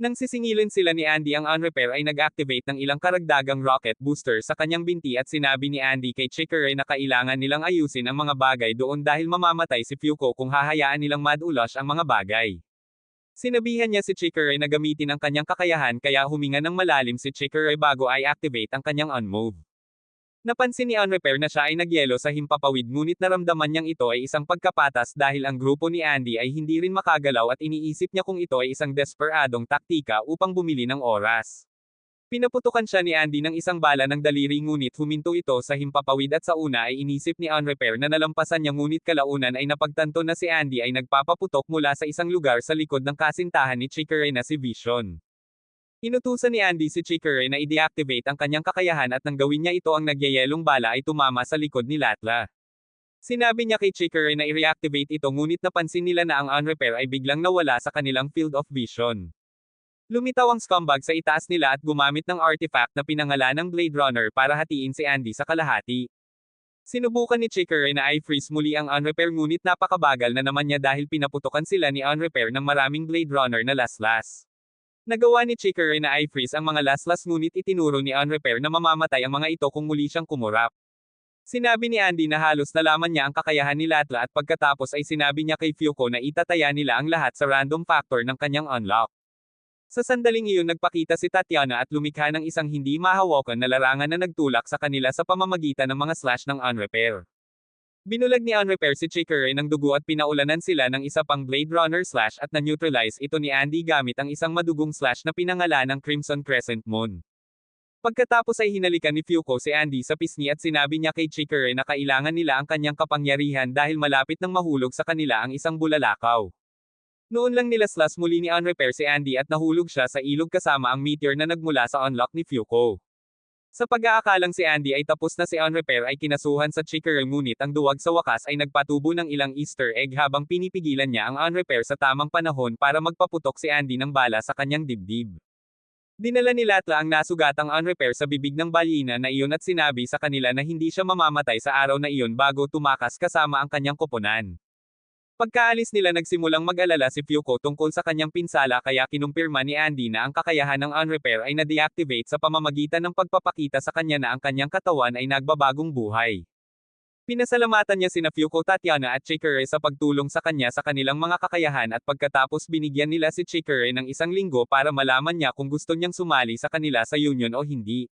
Nang sisingilin sila ni Andy ang on-repair ay nag-activate ng ilang karagdagang rocket booster sa kanyang binti at sinabi ni Andy kay Chikere na kailangan nilang ayusin ang mga bagay doon dahil mamamatay si Fuko kung hahayaan nilang mad-ulash ang mga bagay. Sinabihan niya si Chikere na gamitin ang kanyang kakayahan kaya huminga ng malalim si Chikere bago ay activate ang kanyang on-move. Napansin ni on-repair na siya ay nagyelo sa himpapawid ngunit naramdaman niyang ito ay isang pagkapatas dahil ang grupo ni Andy ay hindi rin makagalaw at iniisip niya kung ito ay isang desperadong taktika upang bumili ng oras. Pinaputukan siya ni Andy ng isang bala ng daliri ngunit huminto ito sa himpapawid at sa una ay inisip ni on-repair na nalampasan niya ngunit kalaunan ay napagtanto na si Andy ay nagpapaputok mula sa isang lugar sa likod ng kasintahan ni Chikere na si Vision. Inutusan ni Andy si Chikere na i-deactivate ang kanyang kakayahan at nang gawin niya ito ang nagyayelong bala ay tumama sa likod ni Latla. Sinabi niya kay Chikere na i-reactivate ito ngunit napansin nila na ang on-repair ay biglang nawala sa kanilang field of vision. Lumitaw ang scumbag sa itaas nila at gumamit ng artifact na pinangalan ng Blade Runner para hatiin si Andy sa kalahati. Sinubukan ni Chikere na i-freeze muli ang on-repair ngunit napakabagal na naman niya dahil pinaputukan sila ni on-repair ng maraming Blade Runner na laslas. Nagawa ni Chikere na i-freeze ang mga laslas ngunit itinuro ni on-repair na mamamatay ang mga ito kung muli siyang kumurap. Sinabi ni Andy na halos nalaman niya ang kakayahan ni Latla at pagkatapos ay sinabi niya kay Fuko na itataya nila ang lahat sa random factor ng kanyang unlock. Sa sandaling iyon nagpakita si Tatiana at lumikha ng isang hindi mahawakan na larangan na nagtulak sa kanila sa pamamagitan ng mga slash ng on-repair. Binulag ni on-repair si Chikere ng dugo at pinaulanan sila ng isa pang Blade Runner slash at na-neutralize ito ni Andy gamit ang isang madugong slash na pinangalan ng Crimson Crescent Moon. Pagkatapos ay hinalikan ni Fuko si Andy sa pisngi at sinabi niya kay Chikere na kailangan nila ang kanyang kapangyarihan dahil malapit nang mahulog sa kanila ang isang bulalakaw. Noon lang nilaslas muli ni On-Repair si Andy at nahulog siya sa ilog kasama ang meteor na nagmula sa unlock ni Fuko. Sa pag-aakalang si Andy ay tapos na si On-Repair ay kinasuhan sa Chikere ngunit ang duwag sa wakas ay nagpatubo ng ilang Easter egg habang pinipigilan niya ang On-Repair sa tamang panahon para magpaputok si Andy ng bala sa kanyang dibdib. Dinala ni Latla ang nasugatang On-Repair sa bibig ng balyena na iyon at sinabi sa kanila na hindi siya mamamatay sa araw na iyon bago tumakas kasama ang kanyang koponan. Pagkaalis nila nagsimulang mag-alala si Fuko tungkol sa kanyang pinsala kaya kinumpirma ni Andy na ang kakayahan ng On-Repair ay na-deactivate sa pamamagitan ng pagpapakita sa kanya na ang kanyang katawan ay nagbabagong buhay. Pinasalamatan niya sina Fuko, Tatiana at Chikere sa pagtulong sa kanya sa kanilang mga kakayahan at pagkatapos binigyan nila si Chikere ng 1 linggo para malaman niya kung gusto niyang sumali sa kanila sa union o hindi.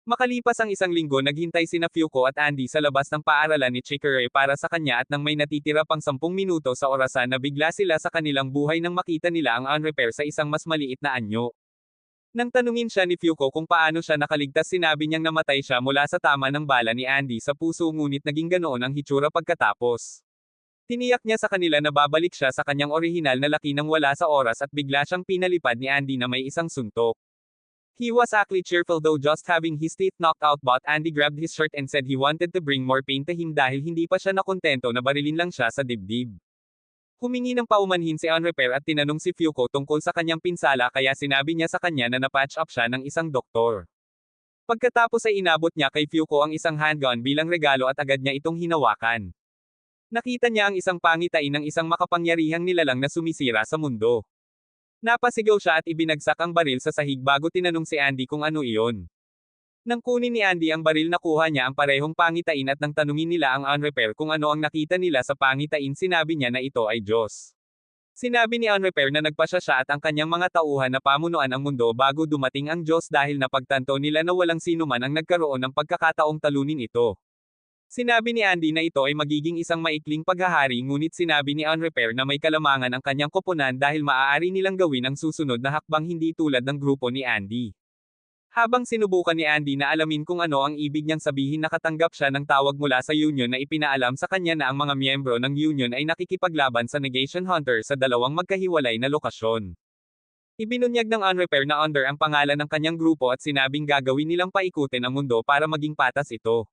Makalipas ang 1 linggo naghintay sina Fuko at Andy sa labas ng paaralan ni Chikere para sa kanya at nang may natitira pang 10 minuto sa orasan na bigla sila sa kanilang buhay nang makita nila ang On-Repair sa isang mas maliit na anyo. Nang tanungin siya ni Fuko kung paano siya nakaligtas sinabi niyang namatay siya mula sa tama ng bala ni Andy sa puso ngunit naging ganoon ang hitsura pagkatapos. Tiniyak niya sa kanila na babalik siya sa kanyang orihinal na laki nang wala sa oras at bigla siyang pinalipad ni Andy na may isang suntok. He was actually cheerful though just having his teeth knocked out but Andy grabbed his shirt and said he wanted to bring more pain to him dahil hindi pa siya nakontento na barilin lang siya sa dibdib. Humingi ng paumanhin si On-Repair at tinanong si Fuko tungkol sa kanyang pinsala kaya sinabi niya sa kanya na napatch up siya ng isang doktor. Pagkatapos ay inabot niya kay Fuko ang isang handgun bilang regalo at agad niya itong hinawakan. Nakita niya ang isang pangitain ng isang makapangyarihang nilalang na sumisira sa mundo. Napasigaw siya at ibinagsak ang baril sa sahig bago tinanong si Andy kung ano iyon. Nang kunin ni Andy ang baril nakuha niya ang parehong pangitain at nang tanungin nila ang On-Repair kung ano ang nakita nila sa pangitain sinabi niya na ito ay Diyos. Sinabi ni On-Repair na nagpasya siya at ang kanyang mga tauhan na pamunuan ang mundo bago dumating ang Diyos dahil napagtanto nila na walang sino man ang nagkaroon ng pagkakataong talunin ito. Sinabi ni Andy na ito ay magiging isang maikling paghahari ngunit sinabi ni On-Repair na may kalamangan ang kanyang koponan dahil maaari nilang gawin ang susunod na hakbang hindi tulad ng grupo ni Andy. Habang sinubukan ni Andy na alamin kung ano ang ibig niyang sabihin nakatanggap siya ng tawag mula sa Union na ipinaalam sa kanya na ang mga miyembro ng Union ay nakikipaglaban sa Negation Hunter sa dalawang magkahiwalay na lokasyon. Ibinunyag ng On-Repair na under ang pangalan ng kanyang grupo at sinabing gagawin nilang paikutin ang mundo para maging patas ito.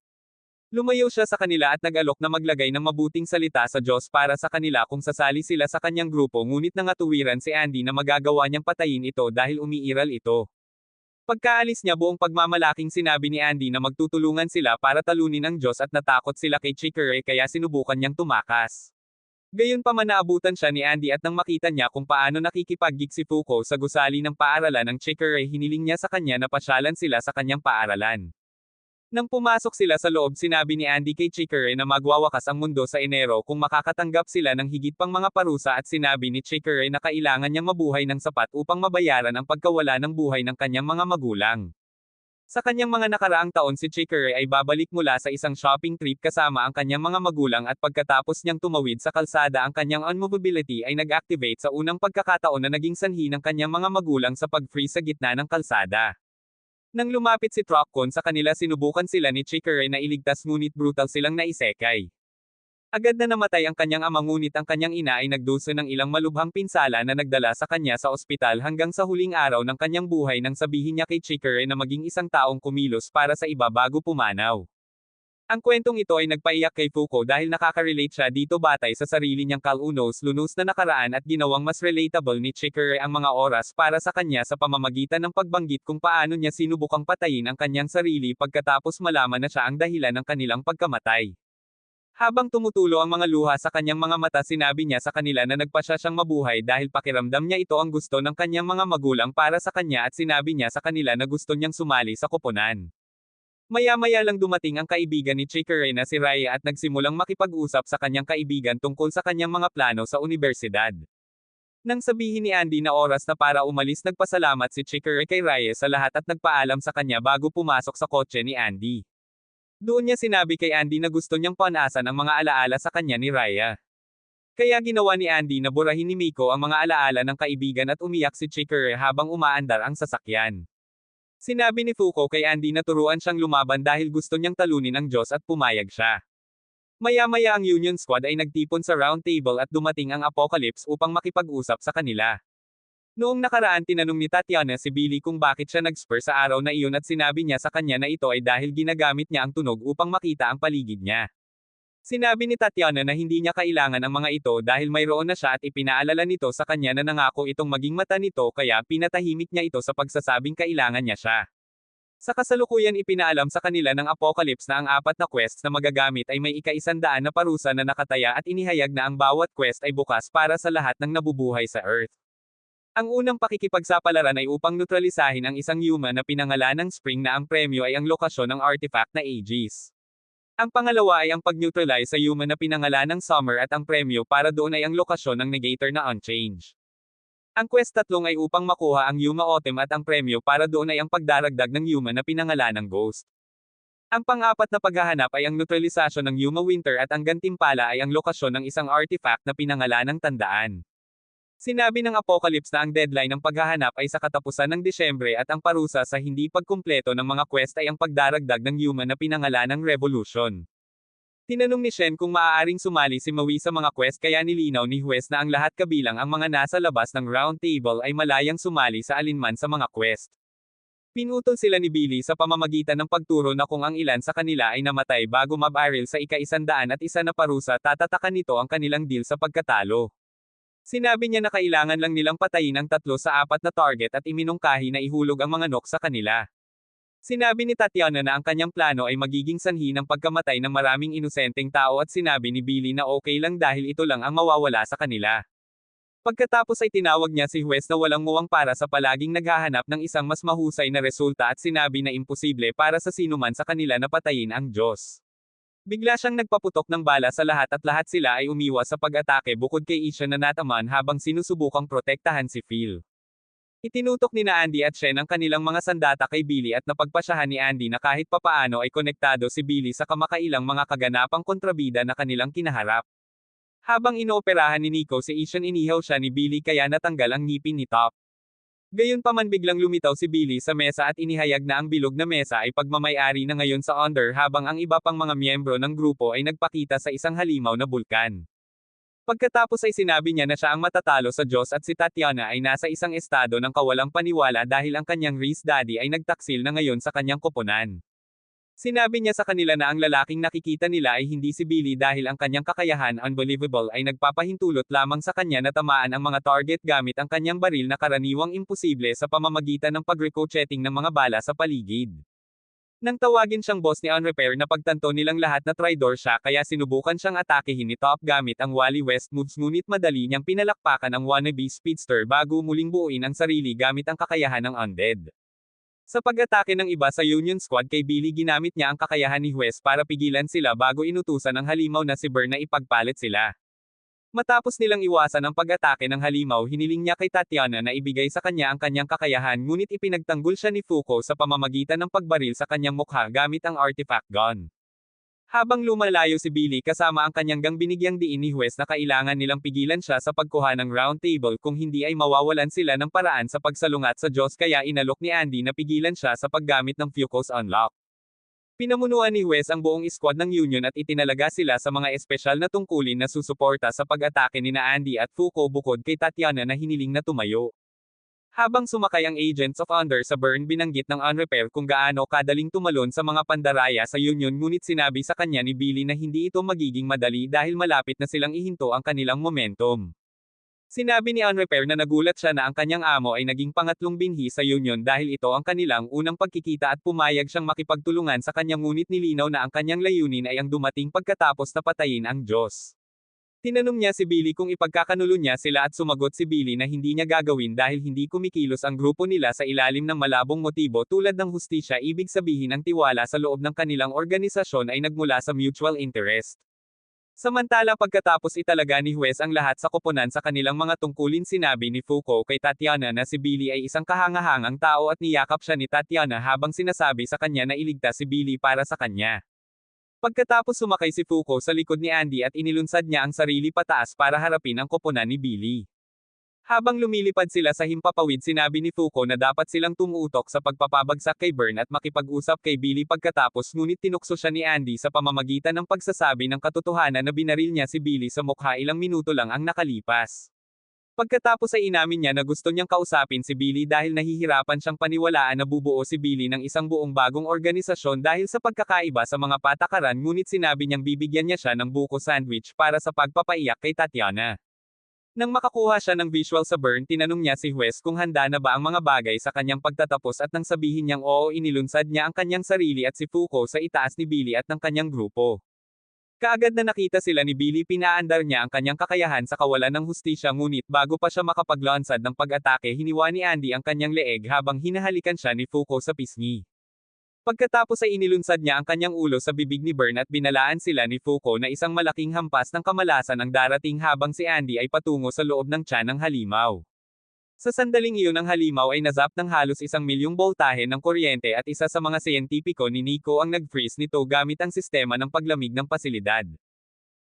Lumayo siya sa kanila at nag-alok na maglagay ng mabuting salita sa Diyos para sa kanila kung sasali sila sa kanyang grupo ngunit nangatuwiran si Andy na magagawa niyang patayin ito dahil umiiral ito. Pagkaalis niya buong pagmamalaking sinabi ni Andy na magtutulungan sila para talunin ang Diyos at natakot sila kay Chikere kaya sinubukan niyang tumakas. Gayunpaman naabutan siya ni Andy at nang makita niya kung paano nakikipag-gig si Fuko sa gusali ng paaralan ng Chikere hiniling niya sa kanya na pasyalan sila sa kanyang paaralan. Nang pumasok sila sa loob sinabi ni Andy kay Chikere na magwawakas ang mundo sa Enero kung makakatanggap sila ng higit pang mga parusa at sinabi ni Chikere na kailangan niyang mabuhay ng sapat upang mabayaran ang pagkawala ng buhay ng kanyang mga magulang. Sa kanyang mga nakaraang taon si Chikere ay babalik mula sa isang shopping trip kasama ang kanyang mga magulang at pagkatapos niyang tumawid sa kalsada ang kanyang unmovability ay nag-activate sa unang pagkakataon na naging sanhi ng kanyang mga magulang sa pag-freeze sa gitna ng kalsada. Nang lumapit si Truckcon sa kanila sinubukan sila ni Chikere na iligtas ngunit brutal silang naisekay. Agad na namatay ang kanyang ama ngunit ang kanyang ina ay nagduso ng ilang malubhang pinsala na nagdala sa kanya sa ospital hanggang sa huling araw ng kanyang buhay nang sabihin niya kay Chikere na maging isang taong kumilos para sa iba bago pumanaw. Ang kwentong ito ay nagpaiyak kay Fuko dahil nakaka-relate siya dito batay sa sarili niyang kalunos-lunos na nakaraan at ginawang mas relatable ni Chikere ang mga oras para sa kanya sa pamamagitan ng pagbanggit kung paano niya sinubukang patayin ang kanyang sarili pagkatapos malaman na siya ang dahilan ng kanilang pagkamatay. Habang tumutulo ang mga luha sa kanyang mga mata sinabi niya sa kanila na nagpasya siyang mabuhay dahil pakiramdam niya ito ang gusto ng kanyang mga magulang para sa kanya at sinabi niya sa kanila na gusto niyang sumali sa koponan. Maya-maya lang dumating ang kaibigan ni Chikere na si Raya at nagsimulang makipag-usap sa kanyang kaibigan tungkol sa kanyang mga plano sa unibersidad. Nang sabihin ni Andy na oras na para umalis nagpasalamat si Chikere kay Raya sa lahat at nagpaalam sa kanya bago pumasok sa kotse ni Andy. Doon niya sinabi kay Andy na gusto niyang panasan ang mga alaala sa kanya ni Raya. Kaya ginawa ni Andy na burahin ni Miko ang mga alaala ng kaibigan at umiyak si Chikere habang umaandar ang sasakyan. Sinabi ni Fuko kay Andy na turuan siyang lumaban dahil gusto niyang talunin ang Diyos at pumayag siya. Maya-maya ang Union Squad ay nagtipon sa round table at dumating ang Apocalypse upang makipag-usap sa kanila. Noong nakaraan tinanong ni Tatiana si Billy kung bakit siya nag-spur sa araw na iyon at sinabi niya sa kanya na ito ay dahil ginagamit niya ang tunog upang makita ang paligid niya. Sinabi ni Tatiana na hindi niya kailangan ang mga ito dahil mayroon na siya at ipinaalala nito sa kanya na nangako itong maging mata nito kaya pinatahimik niya ito sa pagsasabing kailangan niya siya. Sa kasalukuyan ipinaalam sa kanila ng Apocalypse na ang 4 na quests na magagamit ay may ika-100 na parusa na nakataya at inihayag na ang bawat quest ay bukas para sa lahat ng nabubuhay sa Earth. Ang unang pakikipagsapalaran ay upang neutralisahin ang isang human na pinangalanang Spring na ang premyo ay ang lokasyon ng artifact na Aegis. Ang pangalawa ay ang pag-neutralize sa human na pinangalanang Summer at ang premyo para doon ay ang lokasyon ng Negator na Unchange. Ang quest 3 ay upang makuha ang Yuma Autumn at ang premyo para doon ay ang pagdaragdag ng human na pinangalanang Ghost. Ang pang-apat na paghahanap ay ang neutralisasyon ng Yuma Winter at ang gantimpala ay ang lokasyon ng isang artifact na pinangalanang Tandaan. Sinabi ng Apocalypse na ang deadline ng paghahanap ay sa katapusan ng Disyembre at ang parusa sa hindi pagkumpleto ng mga quest ay ang pagdaragdag ng human na pinangalanang Revolution. Tinanong ni Shen kung maaaring sumali si Maui sa mga quest kaya nilinaw ni Huwes na ang lahat kabilang ang mga nasa labas ng round table ay malayang sumali sa alinman sa mga quest. Pinutol sila ni Billy sa pamamagitan ng pagturo na kung ang ilan sa kanila ay namatay bago mabaril sa ika-101 na parusa tatatakan nito ang kanilang deal sa pagkatalo. Sinabi niya na kailangan lang nilang patayin ang 3 sa 4 na target at iminungkahi na ihulog ang mga nok sa kanila. Sinabi ni Tatiana na ang kanyang plano ay magiging sanhi ng pagkamatay ng maraming inosenteng tao at sinabi ni Billy na okay lang dahil ito lang ang mawawala sa kanila. Pagkatapos ay tinawag niya si Huwes na walang muwang para sa palaging naghahanap ng isang mas mahusay na resulta at sinabi na imposible para sa sinuman sa kanila na patayin ang Diyos. Bigla siyang nagpaputok ng bala sa lahat at lahat sila ay umiwas sa pag-atake bukod kay Isha na nataman habang sinusubukang protektahan si Phil. Itinutok ni na Andy at Shen ang kanilang mga sandata kay Billy at napagpasyahan ni Andy na kahit papaano ay konektado si Billy sa kamakailang mga kaganapang kontrabida na kanilang kinaharap. Habang inooperahan ni Nico si Ishan inihaw siya ni Billy kaya natanggal ang ngipin ni Top. Gayunpaman biglang lumitaw si Billy sa mesa at inihayag na ang bilog na mesa ay pagmamay-ari na ngayon sa Under habang ang iba pang mga miyembro ng grupo ay nagpakita sa isang halimaw na bulkan. Pagkatapos ay sinabi niya na siya ang matatalo sa Diyos at si Tatiana ay nasa isang estado ng kawalang paniwala dahil ang kanyang Reese Daddy ay nagtaksil na ngayon sa kanyang koponan. Sinabi niya sa kanila na ang lalaking nakikita nila ay hindi si Billy dahil ang kanyang kakayahan unbelievable ay nagpapahintulot lamang sa kanya na tamaan ang mga target gamit ang kanyang baril na karaniwang imposible sa pamamagitan ng pag-ricocheting ng mga bala sa paligid. Nang tawagin siyang boss ni Unrepair na pagtanto nilang lahat na traidor siya kaya sinubukan siyang atakehin ni Top gamit ang Wally West moves ngunit madali niyang pinalakpakan ang wannabe speedster bago muling buuin ang sarili gamit ang kakayahan ng undead. Sa pag-atake ng iba sa Union Squad kay Billy ginamit niya ang kakayahan ni Huwes para pigilan sila bago inutusan ng halimaw na si Burn na ipagpalit sila. Matapos nilang iwasan ang pag-atake ng halimaw hiniling niya kay Tatiana na ibigay sa kanya ang kanyang kakayahan ngunit ipinagtanggol siya ni Fuko sa pamamagitan ng pagbaril sa kanyang mukha gamit ang artifact gun. Habang lumalayo si Billy kasama ang kanyang gang binigyang diin ni Huwes na kailangan nilang pigilan siya sa pagkuha ng round table kung hindi ay mawawalan sila ng paraan sa pagsalungat sa Diyos kaya inalok ni Andy na pigilan siya sa paggamit ng Fuko's Unlock. Pinamunuan ni Huwes ang buong squad ng Union at itinalaga sila sa mga espesyal na tungkulin na susuporta sa pag-atake ni na Andy at Fuko bukod kay Tatiana na hiniling na tumayo. Habang sumakay ang Agents of Under sa Burn binanggit ng Unrepair kung gaano kadaling tumalon sa mga pandaraya sa Union ngunit sinabi sa kanya ni Billy na hindi ito magiging madali dahil malapit na silang ihinto ang kanilang momentum. Sinabi ni Unrepair na nagulat siya na ang kanyang amo ay naging pangatlong binhi sa Union dahil ito ang kanilang unang pagkikita at pumayag siyang makipagtulungan sa kanya ngunit nilinaw na ang kanyang layunin ay ang dumating pagkatapos na patayin ang Diyos. Tinanong niya si Billy kung ipagkakanulo niya sila at sumagot si Billy na hindi niya gagawin dahil hindi kumikilos ang grupo nila sa ilalim ng malabong motibo tulad ng hustisya ibig sabihin ang tiwala sa loob ng kanilang organisasyon ay nagmula sa mutual interest. Samantala pagkatapos italaga ni Huwes ang lahat sa koponan sa kanilang mga tungkulin sinabi ni Fuko kay Tatiana na si Billy ay isang kahangahangang tao at niyakap siya ni Tatiana habang sinasabi sa kanya na iligtas si Billy para sa kanya. Pagkatapos sumakay si Fuko sa likod ni Andy at inilunsad niya ang sarili pataas para harapin ang koponan ni Billy. Habang lumilipad sila sa himpapawid sinabi ni Fuko na dapat silang tumutok sa pagpapabagsak kay Bern at makipag-usap kay Billy pagkatapos ngunit tinukso siya ni Andy sa pamamagitan ng pagsasabi ng katotohanan na binaril niya si Billy sa mukha ilang minuto lang ang nakalipas. Pagkatapos ay inamin niya na gusto niyang kausapin si Billy dahil nahihirapan siyang paniwalaan na bubuo si Billy ng isang buong bagong organisasyon dahil sa pagkakaiba sa mga patakaran ngunit sinabi niyang bibigyan niya siya ng buko sandwich para sa pagpapaiyak kay Tatiana. Nang makakuha siya ng visual sa Bern tinanong niya si Wes kung handa na ba ang mga bagay sa kanyang pagtatapos at nang sabihin niyang oo inilunsad niya ang kanyang sarili at si Fuko sa itaas ni Billy at ng kanyang grupo. Kaagad na nakita sila ni Billy pinaandar niya ang kanyang kakayahan sa kawalan ng hustisya ngunit bago pa siya makapaglansad ng pag-atake hiniwa ni Andy ang kanyang leeg habang hinahalikan siya ni Fuko sa pisngi. Pagkatapos ay inilunsad niya ang kanyang ulo sa bibig ni Bern at binalaan sila ni Fuko na isang malaking hampas ng kamalasan ang darating habang si Andy ay patungo sa loob ng tiyan ng halimaw. Sa sandaling iyon ang halimaw ay nazap ng halos 1,000,000 boltahe ng kuryente at isa sa mga siyentipiko ni Nico ang nag-freeze nito gamit ang sistema ng paglamig ng pasilidad.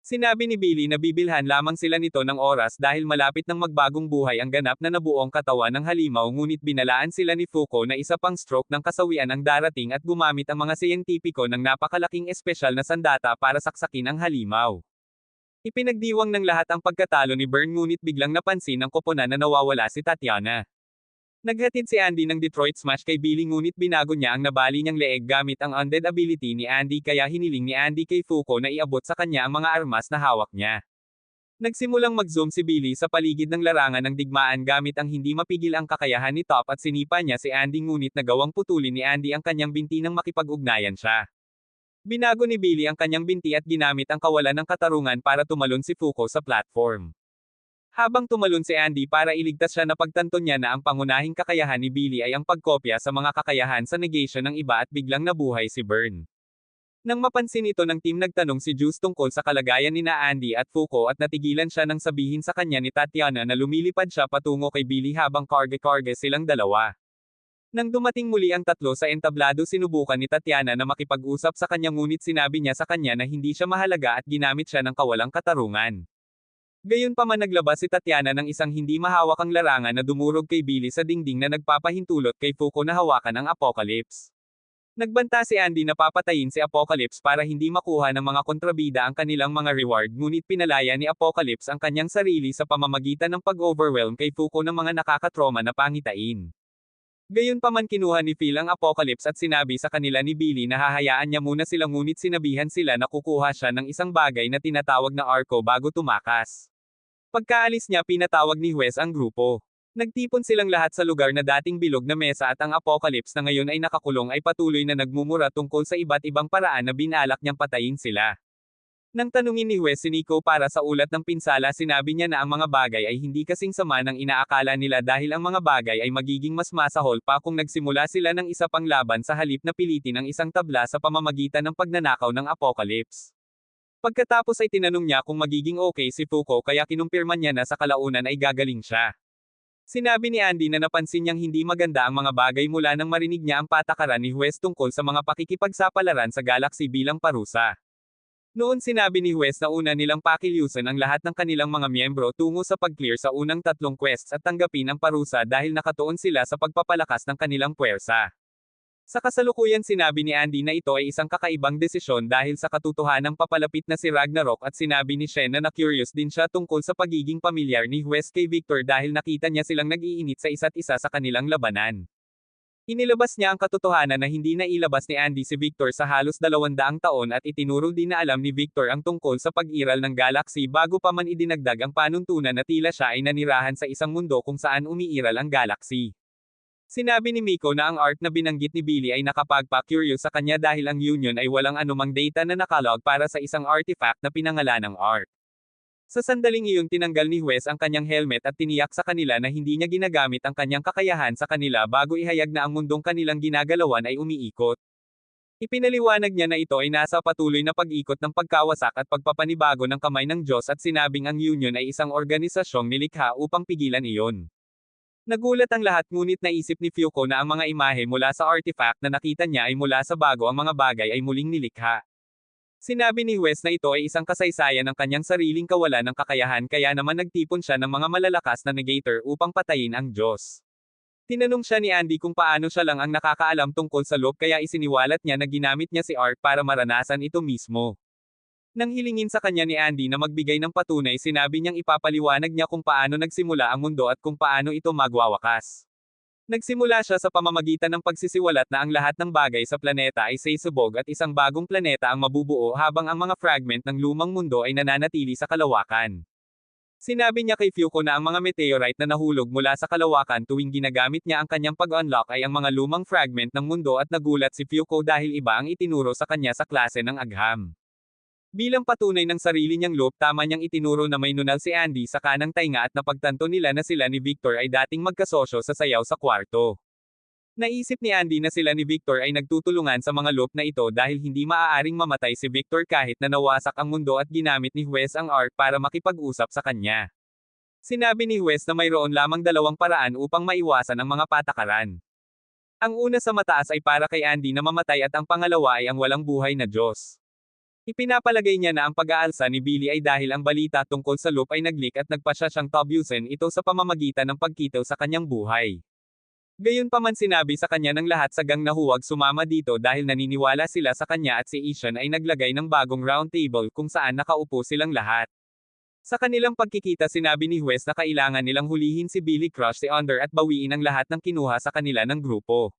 Sinabi ni Billy na bibilhan lamang sila nito ng oras dahil malapit ng magbagong buhay ang ganap na nabuong katawan ng halimaw ngunit binalaan sila ni Fuko na isa pang stroke ng kasawian ang darating at gumamit ang mga siyentipiko ng napakalaking espesyal na sandata para saksakin ang halimaw. Ipinagdiwang ng lahat ang pagkatalo ni Bern ngunit biglang napansin ng koponan na nawawala si Tatiana. Naghatid si Andy ng Detroit Smash kay Billy ngunit binago niya ang nabali niyang leeg gamit ang undead ability ni Andy kaya hiniling ni Andy kay Fuko na iabot sa kanya ang mga armas na hawak niya. Nagsimulang mag-zoom si Billy sa paligid ng larangan ng digmaan gamit ang hindi mapigil ang kakayahan ni Top at sinipa niya si Andy ngunit nagawang putulin ni Andy ang kanyang binti nang makipag-ugnayan siya. Binago ni Billy ang kanyang binti at ginamit ang kawalan ng katarungan para tumalon si Fuko sa platform. Habang tumalon si Andy para iligtas siya napagtanto niya na ang pangunahing kakayahan ni Billy ay ang pagkopya sa mga kakayahan sa negation ng iba at biglang nabuhay si Bern. Nang mapansin ito ng team nagtanong si Juice tungkol sa kalagayan ni na Andy at Fuko at natigilan siya nang sabihin sa kanya ni Tatiana na lumilipad siya patungo kay Billy habang karge-karge silang dalawa. Nang dumating muli ang tatlo sa entablado sinubukan ni Tatiana na makipag-usap sa kanya ngunit sinabi niya sa kanya na hindi siya mahalaga at ginamit siya ng kawalang katarungan. Gayunpaman naglabas si Tatiana ng isang hindi mahawakang larangan na dumurog kay Billy sa dingding na nagpapahintulot kay Fuko na hawakan ang Apocalypse. Nagbanta si Andy na papatayin si Apocalypse para hindi makuha ng mga kontrabida ang kanilang mga reward ngunit pinalaya ni Apocalypse ang kanyang sarili sa pamamagitan ng pag-overwhelm kay Fuko ng mga nakakatroma na pangitain. Gayunpaman kinuha ni Phil ang Apocalypse at sinabi sa kanila ni Billy na hahayaan niya muna sila ngunit sinabihan sila na kukuha siya ng isang bagay na tinatawag na Arco bago tumakas. Pagkaalis niya pinatawag ni Wes ang grupo. Nagtipon silang lahat sa lugar na dating bilog na mesa at ang Apocalypse na ngayon ay nakakulong ay patuloy na nagmumura tungkol sa iba't ibang paraan na binalak niyang patayin sila. Nang tanungin ni Wes si Nico para sa ulat ng pinsala sinabi niya na ang mga bagay ay hindi kasing sama ng inaakala nila dahil ang mga bagay ay magiging mas masahol pa kung nagsimula sila ng isa pang laban sa halip na pilitin ang isang tabla sa pamamagitan ng pagnanakaw ng Apocalypse. Pagkatapos ay tinanong niya kung magiging okay si Fuko kaya kinumpirma niya na sa kalaunan ay gagaling siya. Sinabi ni Andy na napansin niyang hindi maganda ang mga bagay mula nang marinig niya ang patakaran ni Wes tungkol sa mga pakikipagsapalaran sa galaxy bilang parusa. Noon sinabi ni Wes na una nilang pakilyusan ang lahat ng kanilang mga miyembro tungo sa pag-clear sa unang 3 quests at tanggapin ang parusa dahil nakatuon sila sa pagpapalakas ng kanilang puwersa. Sa kasalukuyan sinabi ni Andy na ito ay isang kakaibang desisyon dahil sa katotohanang papalapit na si Ragnarok at sinabi ni Shen na na-curious din siya tungkol sa pagiging pamilyar ni Wes kay Victor dahil nakita niya silang nag-iinit sa isa't isa sa kanilang labanan. Inilabas niya ang katotohanan na hindi nailabas ni Andy si Victor sa halos 200 taon at itinuro din na alam ni Victor ang tungkol sa pag-iral ng galaxy bago pa man idinagdag ang panuntunan na tila siya ay nanirahan sa isang mundo kung saan umiiral ang galaxy. Sinabi ni Miko na ang art na binanggit ni Billy ay nakapagpa-curious sa kanya dahil ang Union ay walang anumang data na nakalog para sa isang artifact na pinangalanang art. Sa sandaling iyon tinanggal ni Wes ang kanyang helmet at tiniyak sa kanila na hindi niya ginagamit ang kanyang kakayahan sa kanila bago ihayag na ang mundong kanilang ginagalawan ay umiikot. Ipinaliwanag niya na ito ay nasa patuloy na pag-ikot ng pagkawasak at pagpapanibago ng kamay ng Diyos at sinabing ang Union ay isang organisasyong nilikha upang pigilan iyon. Nagulat ang lahat ngunit naisip ni Fuko na ang mga imahe mula sa artifact na nakita niya ay mula sa bago ang mga bagay ay muling nilikha. Sinabi ni Wes na ito ay isang kasaysayan ng kanyang sariling kawalan ng kakayahan kaya naman nagtipon siya ng mga malalakas na negator upang patayin ang Diyos. Tinanong siya ni Andy kung paano siya lang ang nakakaalam tungkol sa loop kaya isiniwalat niya na ginamit niya si Art para maranasan ito mismo. Nang hilingin sa kanya ni Andy na magbigay ng patunay sinabi niyang ipapaliwanag niya kung paano nagsimula ang mundo at kung paano ito magwawakas. Nagsimula siya sa pamamagitan ng pagsisiwalat na ang lahat ng bagay sa planeta ay sasabog at isang bagong planeta ang mabubuo habang ang mga fragment ng lumang mundo ay nananatili sa kalawakan. Sinabi niya kay Fuko na ang mga meteorite na nahulog mula sa kalawakan tuwing ginagamit niya ang kanyang pag-unlock ay ang mga lumang fragment ng mundo at nagulat si Fuko dahil iba ang itinuro sa kanya sa klase ng agham. Bilang patunay ng sarili niyang loop tama niyang itinuro na may nunal si Andy sa kanang tainga at napagtanto nila na sila ni Victor ay dating magkasosyo sa sayaw sa kwarto. Naisip ni Andy na sila ni Victor ay nagtutulungan sa mga loop na ito dahil hindi maaaring mamatay si Victor kahit na nawasak ang mundo at ginamit ni Wes ang Art para makipag-usap sa kanya. Sinabi ni Wes na mayroon lamang dalawang paraan upang maiwasan ang mga patakaran. Ang una sa mataas ay para kay Andy na mamatay at ang pangalawa ay ang walang buhay na Diyos. Ipinapalagay niya na ang pag-aalsa ni Billy ay dahil ang balita tungkol sa loop ay nag-leak at nagpasya siyang tabusin ito sa pamamagitan ng pagkitaw sa kanyang buhay. Gayunpaman sinabi sa kanya ng lahat sa gang na huwag sumama dito dahil naniniwala sila sa kanya at si Ishan ay naglagay ng bagong round table kung saan nakaupo silang lahat. Sa kanilang pagkikita sinabi ni Wes na kailangan nilang hulihin si Billy Crush the Under at bawiin ang lahat ng kinuha sa kanila ng grupo.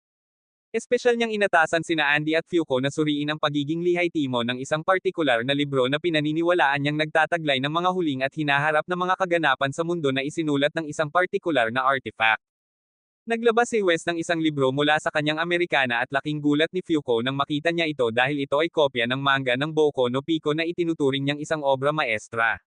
Espesyal niyang inatasan sina Andy at Fuko na suriin ang pagiging lihai-timo ng isang partikular na libro na pinaniniwalaan niyang nagtataglay ng mga huling at hinaharap na mga kaganapan sa mundo na isinulat ng isang partikular na artifact. Naglabas si Wes ng isang libro mula sa kanyang Amerikana at laking gulat ni Fuko nang makita niya ito dahil ito ay kopya ng manga ng Boku no Pico na itinuturing niyang isang obra maestra.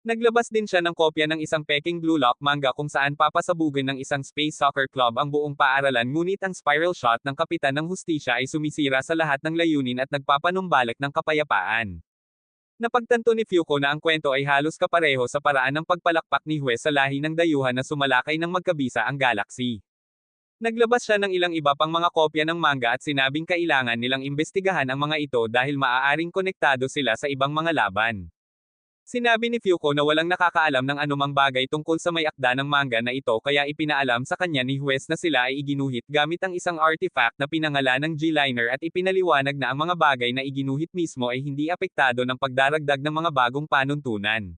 Naglabas din siya ng kopya ng isang Peking Blue Lock manga kung saan papasabugin ng isang space soccer club ang buong paaralan ngunit ang spiral shot ng kapitan ng hustisya ay sumisira sa lahat ng layunin at nagpapanumbalik ng kapayapaan. Napagtanto ni Fuko na ang kwento ay halos kapareho sa paraan ng pagpalakpak ni Wes sa lahi ng dayuhan na sumalakay ng magkabisa ang galaxy. Naglabas siya ng ilang iba pang mga kopya ng manga at sinabing kailangan nilang imbestigahan ang mga ito dahil maaaring konektado sila sa ibang mga laban. Sinabi ni Fuko na walang nakakaalam ng anumang bagay tungkol sa may akda ng manga na ito kaya ipinaalam sa kanya ni Wes na sila ay iginuhit gamit ang isang artifact na pinangalan ng G-Liner at ipinaliwanag na ang mga bagay na iginuhit mismo ay hindi apektado ng pagdaragdag ng mga bagong panuntunan.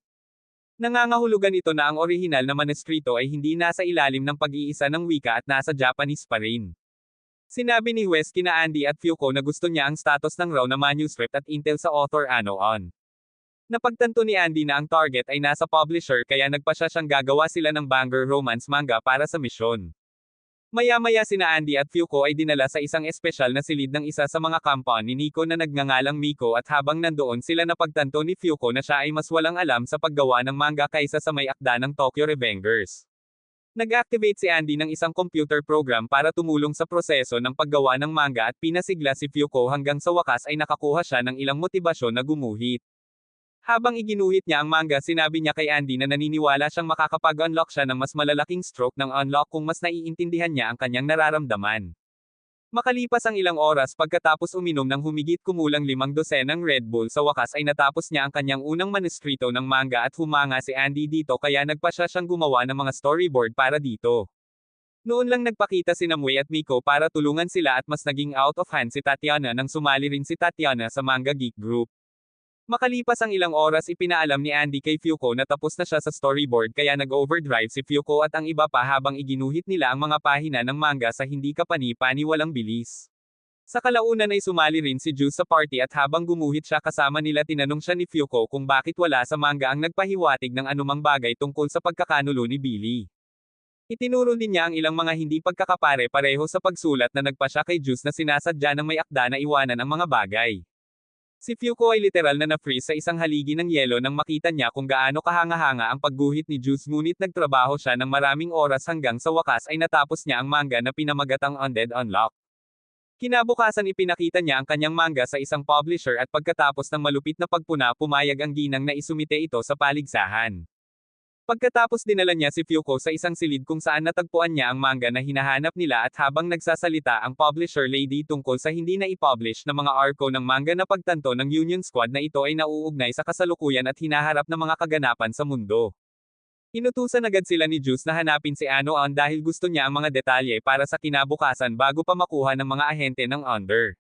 Nangangahulugan ito na ang orihinal na manuskrito ay hindi nasa ilalim ng pag-iisa ng wika at nasa Japanese pa rin. Sinabi ni Wes kina Andy at Fuko na gusto niya ang status ng raw na manuscript at intel sa author ano-on. Napagtanto ni Andy na ang target ay nasa publisher kaya nagpasya siyang gagawa sila ng banger romance manga para sa misyon. Maya-maya sina Andy at Fuko ay dinala sa isang espesyal na silid ng isa sa mga kampan ni Nico na nagngangalang Miko at habang nandoon sila napagtanto ni Fuko na siya ay mas walang alam sa paggawa ng manga kaysa sa may akda ng Tokyo Revengers. Nag-activate si Andy ng isang computer program para tumulong sa proseso ng paggawa ng manga at pinasigla si Fuko hanggang sa wakas ay nakakuha siya ng ilang motibasyon na gumuhit. Habang iginuhit niya ang manga sinabi niya kay Andy na naniniwala siyang makakapag-unlock siya ng mas malalaking stroke ng unlock kung mas naiintindihan niya ang kanyang nararamdaman. Makalipas ang ilang oras pagkatapos uminom ng humigit kumulang 5 dosenang Red Bull sa wakas ay natapos niya ang kanyang unang manuskrito ng manga at humanga si Andy dito kaya nagpasya siyang gumawa ng mga storyboard para dito. Noon lang nagpakita si Namue at Miko para tulungan sila at mas naging out of hand si Tatiana nang sumali rin si Tatiana sa Manga Geek Group. Makalipas ang ilang oras ipinaalam ni Andy kay Fuko na tapos na siya sa storyboard kaya nag-overdrive si Fuko at ang iba pa habang iginuhit nila ang mga pahina ng manga sa hindi kapani-pani walang bilis. Sa kalaunan ay sumali rin si Juice sa party at habang gumuhit siya kasama nila tinanong siya ni Fuko kung bakit wala sa manga ang nagpahiwatig ng anumang bagay tungkol sa pagkakanulo ni Billy. Itinuro din niya ang ilang mga hindi pagkakapare-pareho sa pagsulat na nagpasya kay Juice na sinasadya ng may akda na iwanan ang mga bagay. Si Fuko ay literal na na-freeze sa isang haligi ng yelo nang makita niya kung gaano kahanga-hanga ang pagguhit ni Juice ngunit nagtrabaho siya ng maraming oras hanggang sa wakas ay natapos niya ang manga na pinamagatang Undead Unlock. Kinabukasan ipinakita niya ang kanyang manga sa isang publisher at pagkatapos ng malupit na pagpuna pumayag ang ginang na isumite ito sa paligsahan. Pagkatapos dinala niya si Fyuko sa isang silid kung saan natagpuan niya ang manga na hinahanap nila at habang nagsasalita ang publisher lady tungkol sa hindi na i-publish na mga arco ng manga na pagtanto ng Union Squad na ito ay nauugnay sa kasalukuyan at hinaharap na mga kaganapan sa mundo. Inutusan agad sila ni Juice na hanapin si Ano-on dahil gusto niya ang mga detalye para sa kinabukasan bago pa makuha ng mga ahente ng Under.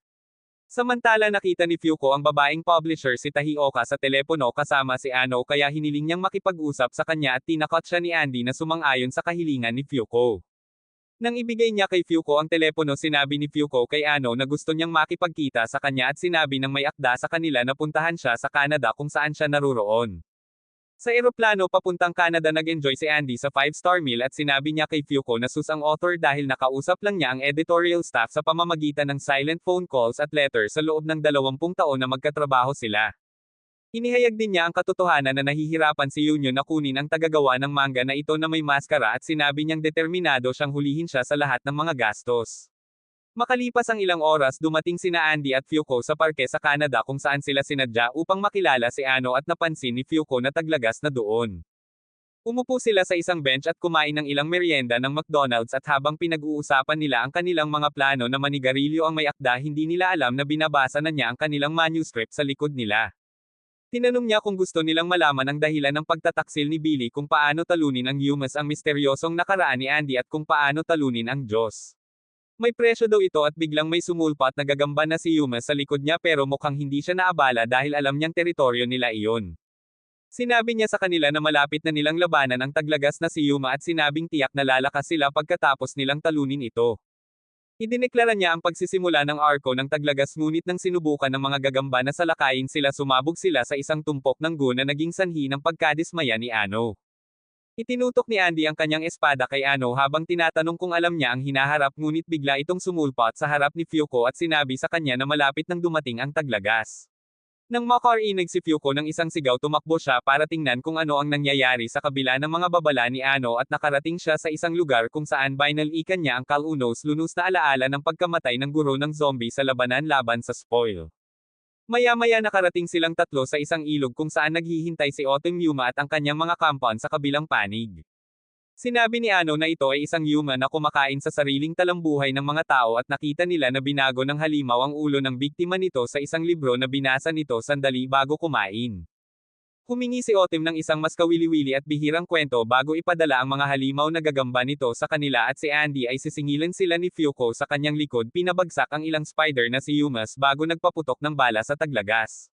Samantala nakita ni Fyuko ang babaeng publisher si Tahioka sa telepono kasama si Ano kaya hiniling niyang makipag-usap sa kanya at tinakot siya ni Andy na sumang-ayon sa kahilingan ni Fyuko. Nang ibigay niya kay Fyuko ang telepono sinabi ni Fyuko kay Ano na gusto niyang makipagkita sa kanya at sinabi ng may akda sa kanila na puntahan siya sa Canada kung saan siya naruroon. Sa eroplano papuntang Canada nag-enjoy si Andy sa 5-star meal at sinabi niya kay Fyuko na sus ang author dahil nakausap lang niya ang editorial staff sa pamamagitan ng silent phone calls at letters sa loob ng 20 taon na magkatrabaho sila. Inihayag din niya ang katotohanan na nahihirapan si Union na kunin ang tagagawa ng manga na ito na may maskara at sinabi niyang determinado siyang hulihin siya sa lahat ng mga gastos. Makalipas ang ilang oras dumating sina Andy at Fyuko sa parke sa Canada kung saan sila sinadya upang makilala si Ano at napansin ni Fyuko na taglagas na doon. Umupo sila sa isang bench at kumain ng ilang merienda ng McDonald's at habang pinag-uusapan nila ang kanilang mga plano na manigarilyo ang may akda hindi nila alam na binabasa na niya ang kanilang manuscript sa likod nila. Tinanong niya kung gusto nilang malaman ang dahilan ng pagtataksil ni Billy kung paano talunin ang Yumas ang misteryosong nakaraan ni Andy at kung paano talunin ang Diyos. May presyo daw ito at biglang may sumulpa at nagagamba na si Yuma sa likod niya pero mukhang hindi siya naabala dahil alam niyang teritoryo nila iyon. Sinabi niya sa kanila na malapit na nilang labanan ang taglagas na si Yuma at sinabing tiyak na lalakas sila pagkatapos nilang talunin ito. Idineklara niya ang pagsisimula ng arko ng taglagas ngunit nang sinubukan ng mga gagamba na salakayin sila sumabog sila sa isang tumpok ng gun na naging sanhi ng pagkadismaya ni Ano. Itinutok ni Andy ang kanyang espada kay Ano habang tinatanong kung alam niya ang hinaharap ngunit bigla itong sumulpat sa harap ni Fyuko at sinabi sa kanya na malapit nang dumating ang taglagas. Nang makarinig si Fyuko ng isang sigaw tumakbo siya para tingnan kung ano ang nangyayari sa kabila ng mga babala ni Ano at nakarating siya sa isang lugar kung saan binalikan niya ang kalunos-lunos na alaala ng pagkamatay ng guro ng zombie sa labanan laban sa spoil. Maya-maya nakarating silang tatlo sa isang ilog kung saan naghihintay si Autumn Yuma at ang kanyang mga kampon sa kabilang panig. Sinabi ni Ano na ito ay isang Yuma na kumakain sa sariling talambuhay ng mga tao at nakita nila na binago ng halimaw ang ulo ng biktima nito sa isang libro na binasa nito sandali bago kumain. Humingi si Autumn ng isang mas kawili-wili at bihirang kwento bago ipadala ang mga halimaw na gagamba nito sa kanila at si Andy ay sisingilan sila ni Fyuko sa kanyang likod pinabagsak ang ilang spider na si Yumas bago nagpaputok ng bala sa taglagas.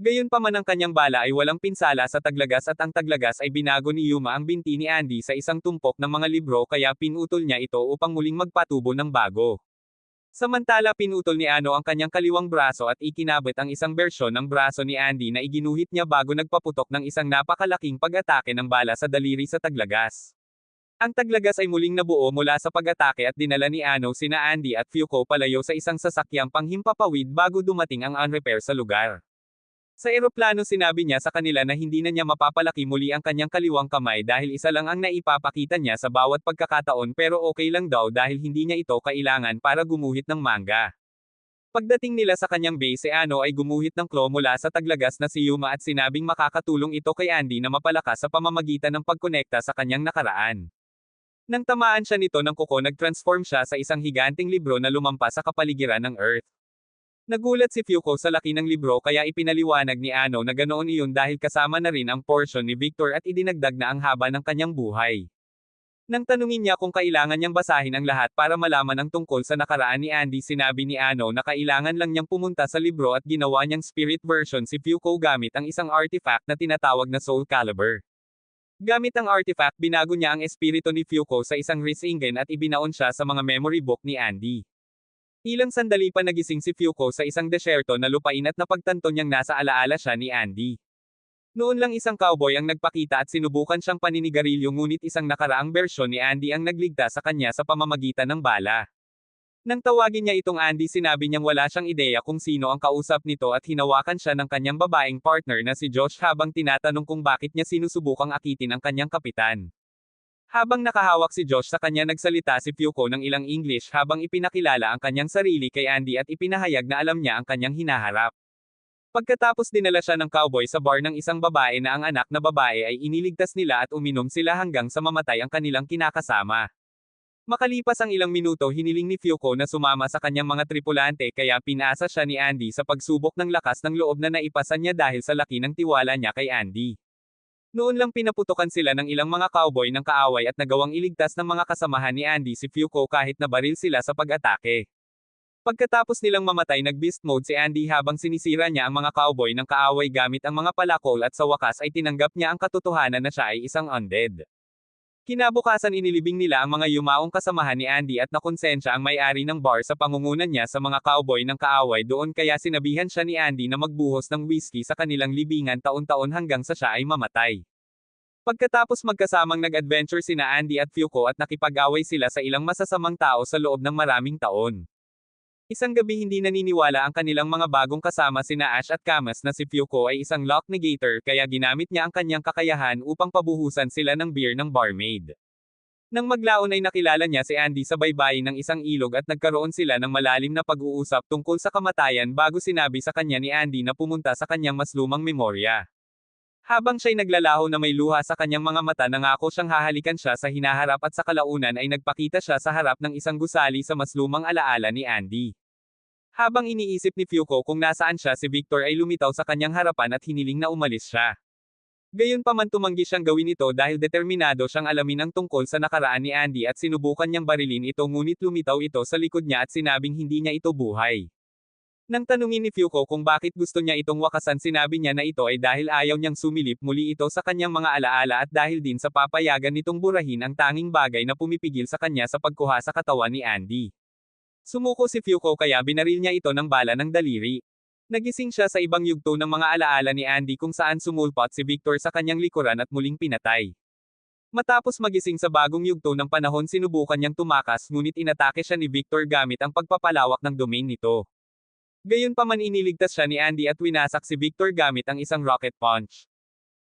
Gayunpaman ang kanyang bala ay walang pinsala sa taglagas at ang taglagas ay binago ni Yuma ang binti ni Andy sa isang tumpok ng mga libro kaya pinutol niya ito upang muling magpatubo ng bago. Samantala pinutol ni Ano ang kanyang kaliwang braso at ikinabit ang isang bersyon ng braso ni Andy na iginuhit niya bago nagpaputok ng isang napakalaking pag-atake ng bala sa daliri sa taglagas. Ang taglagas ay muling nabuo mula sa pag-atake at dinala ni Ano sina Andy at Fyuko palayo sa isang sasakyang panghimpapawid bago dumating ang unrepair sa lugar. Sa eroplano sinabi niya sa kanila na hindi na niya mapapalaki muli ang kanyang kaliwang kamay dahil isa lang ang naipapakita niya sa bawat pagkakataon pero okay lang daw dahil hindi niya ito kailangan para gumuhit ng manga. Pagdating nila sa kanyang base si Ano ay gumuhit ng claw mula sa taglagas na si Yuma at sinabing makakatulong ito kay Andy na mapalakas sa pamamagitan ng pagkonekta sa kanyang nakaraan. Nang tamaan siya nito ng kuko nag-transform siya sa isang higanting libro na lumampas sa kapaligiran ng Earth. Nagulat si Fyuko sa laki ng libro kaya ipinaliwanag ni Ano na ganoon iyon dahil kasama na rin ang portion ni Victor at idinagdag na ang haba ng kanyang buhay. Nang tanungin niya kung kailangan niyang basahin ang lahat para malaman ang tungkol sa nakaraan ni Andy sinabi ni Ano na kailangan lang niyang pumunta sa libro at ginawa niyang spirit version si Fyuko gamit ang isang artifact na tinatawag na Soul Caliber. Gamit ang artifact binago niya ang espiritu ni Fyuko sa isang Risingen at ibinaon siya sa mga memory book ni Andy. Ilang sandali pa nagising si Fyuko sa isang desyerto na lupain at napagtanto niyang nasa alaala siya ni Andy. Noon lang isang cowboy ang nagpakita at sinubukan siyang paninigarilyo ngunit isang nakaraang bersyon ni Andy ang nagligtas sa kanya sa pamamagitan ng bala. Nang tawagin niya itong Andy sinabi niyang wala siyang ideya kung sino ang kausap nito at hinawakan siya ng kanyang babaeng partner na si Josh habang tinatanong kung bakit niya sinusubukang akitin ang kanyang kapitan. Habang nakahawak si Josh sa kanya nagsalita si Fyuko ng ilang English habang ipinakilala ang kanyang sarili kay Andy at ipinahayag na alam niya ang kanyang hinaharap. Pagkatapos dinala siya ng cowboy sa bar ng isang babae na ang anak na babae ay iniligtas nila at uminom sila hanggang sa mamatay ang kanilang kinakasama. Makalipas ang ilang minuto hiniling ni Fyuko na sumama sa kanyang mga tripulante kaya pinasa siya ni Andy sa pagsubok ng lakas ng loob na naipasan niya dahil sa laki ng tiwala niya kay Andy. Noon lang pinaputukan sila ng ilang mga cowboy ng kaaway at nagawang iligtas ng mga kasamahan ni Andy si Fyuko kahit nabaril sila sa pag-atake. Pagkatapos nilang mamatay nag-beast mode si Andy habang sinisira niya ang mga cowboy ng kaaway gamit ang mga palakol at sa wakas ay tinanggap niya ang katotohanan na siya ay isang undead. Kinabukasan inilibing nila ang mga yumaong kasamahan ni Andy at nakonsensya ang may-ari ng bar sa pangungunan niya sa mga cowboy ng kaaway doon kaya sinabihan siya ni Andy na magbuhos ng whiskey sa kanilang libingan taon-taon hanggang sa siya ay mamatay. Pagkatapos magkasamang nag-adventure sina Andy at Fyuko at nakipag-away sila sa ilang masasamang tao sa loob ng maraming taon. Isang gabi hindi naniniwala ang kanilang mga bagong kasama sina Ash at Camus na si Fyuko ay isang lock negator kaya ginamit niya ang kanyang kakayahan upang pabuhusan sila ng beer ng barmaid. Nang maglaon ay nakilala niya si Andy sa baybayin ng isang ilog at nagkaroon sila ng malalim na pag-uusap tungkol sa kamatayan bago sinabi sa kanya ni Andy na pumunta sa kanyang mas lumang memorya. Habang siya'y naglalaho na may luha sa kanyang mga mata nangako siyang hahalikan siya sa hinaharap at sa kalaunan ay nagpakita siya sa harap ng isang gusali sa mas lumang alaala ni Andy. Habang iniisip ni Fyuko kung nasaan siya si Victor ay lumitaw sa kanyang harapan at hiniling na umalis siya. Gayunpaman tumanggi siyang gawin ito dahil determinado siyang alamin ang tungkol sa nakaraan ni Andy at sinubukan niyang barilin ito ngunit lumitaw ito sa likod niya at sinabing hindi niya ito buhay. Nang tanungin ni Fyuko kung bakit gusto niya itong wakasan sinabi niya na ito ay dahil ayaw niyang sumilip muli ito sa kanyang mga alaala at dahil din sa papayagan nitong burahin ang tanging bagay na pumipigil sa kanya sa pagkuha sa katawan ni Andy. Sumuko si Fyuko kaya binaril niya ito ng bala ng daliri. Nagising siya sa ibang yugto ng mga alaala ni Andy kung saan sumulpot si Victor sa kanyang likuran at muling pinatay. Matapos magising sa bagong yugto ng panahon sinubukan niyang tumakas ngunit inatake siya ni Victor gamit ang pagpapalawak ng domain nito. Gayunpaman iniligtas siya ni Andy at winasak si Victor gamit ang isang rocket punch.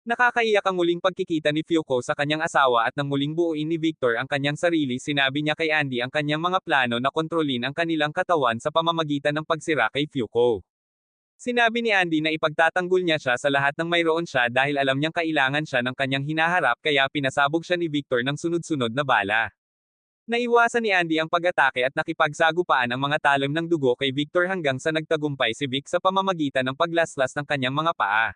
Nakakaiyak ang muling pagkikita ni Fyuko sa kanyang asawa at nang muling buuin ni Victor ang kanyang sarili sinabi niya kay Andy ang kanyang mga plano na kontrolin ang kanilang katawan sa pamamagitan ng pagsira kay Fyuko. Sinabi ni Andy na ipagtatanggol niya siya sa lahat ng mayroon siya dahil alam niyang kailangan siya ng kanyang hinaharap kaya pinasabog siya ni Victor ng sunod-sunod na bala. Naiwasan ni Andy ang pag-atake at nakipagsagupaan ang mga talim ng dugo kay Victor hanggang sa nagtagumpay si Vic sa pamamagitan ng paglaslas ng kanyang mga paa.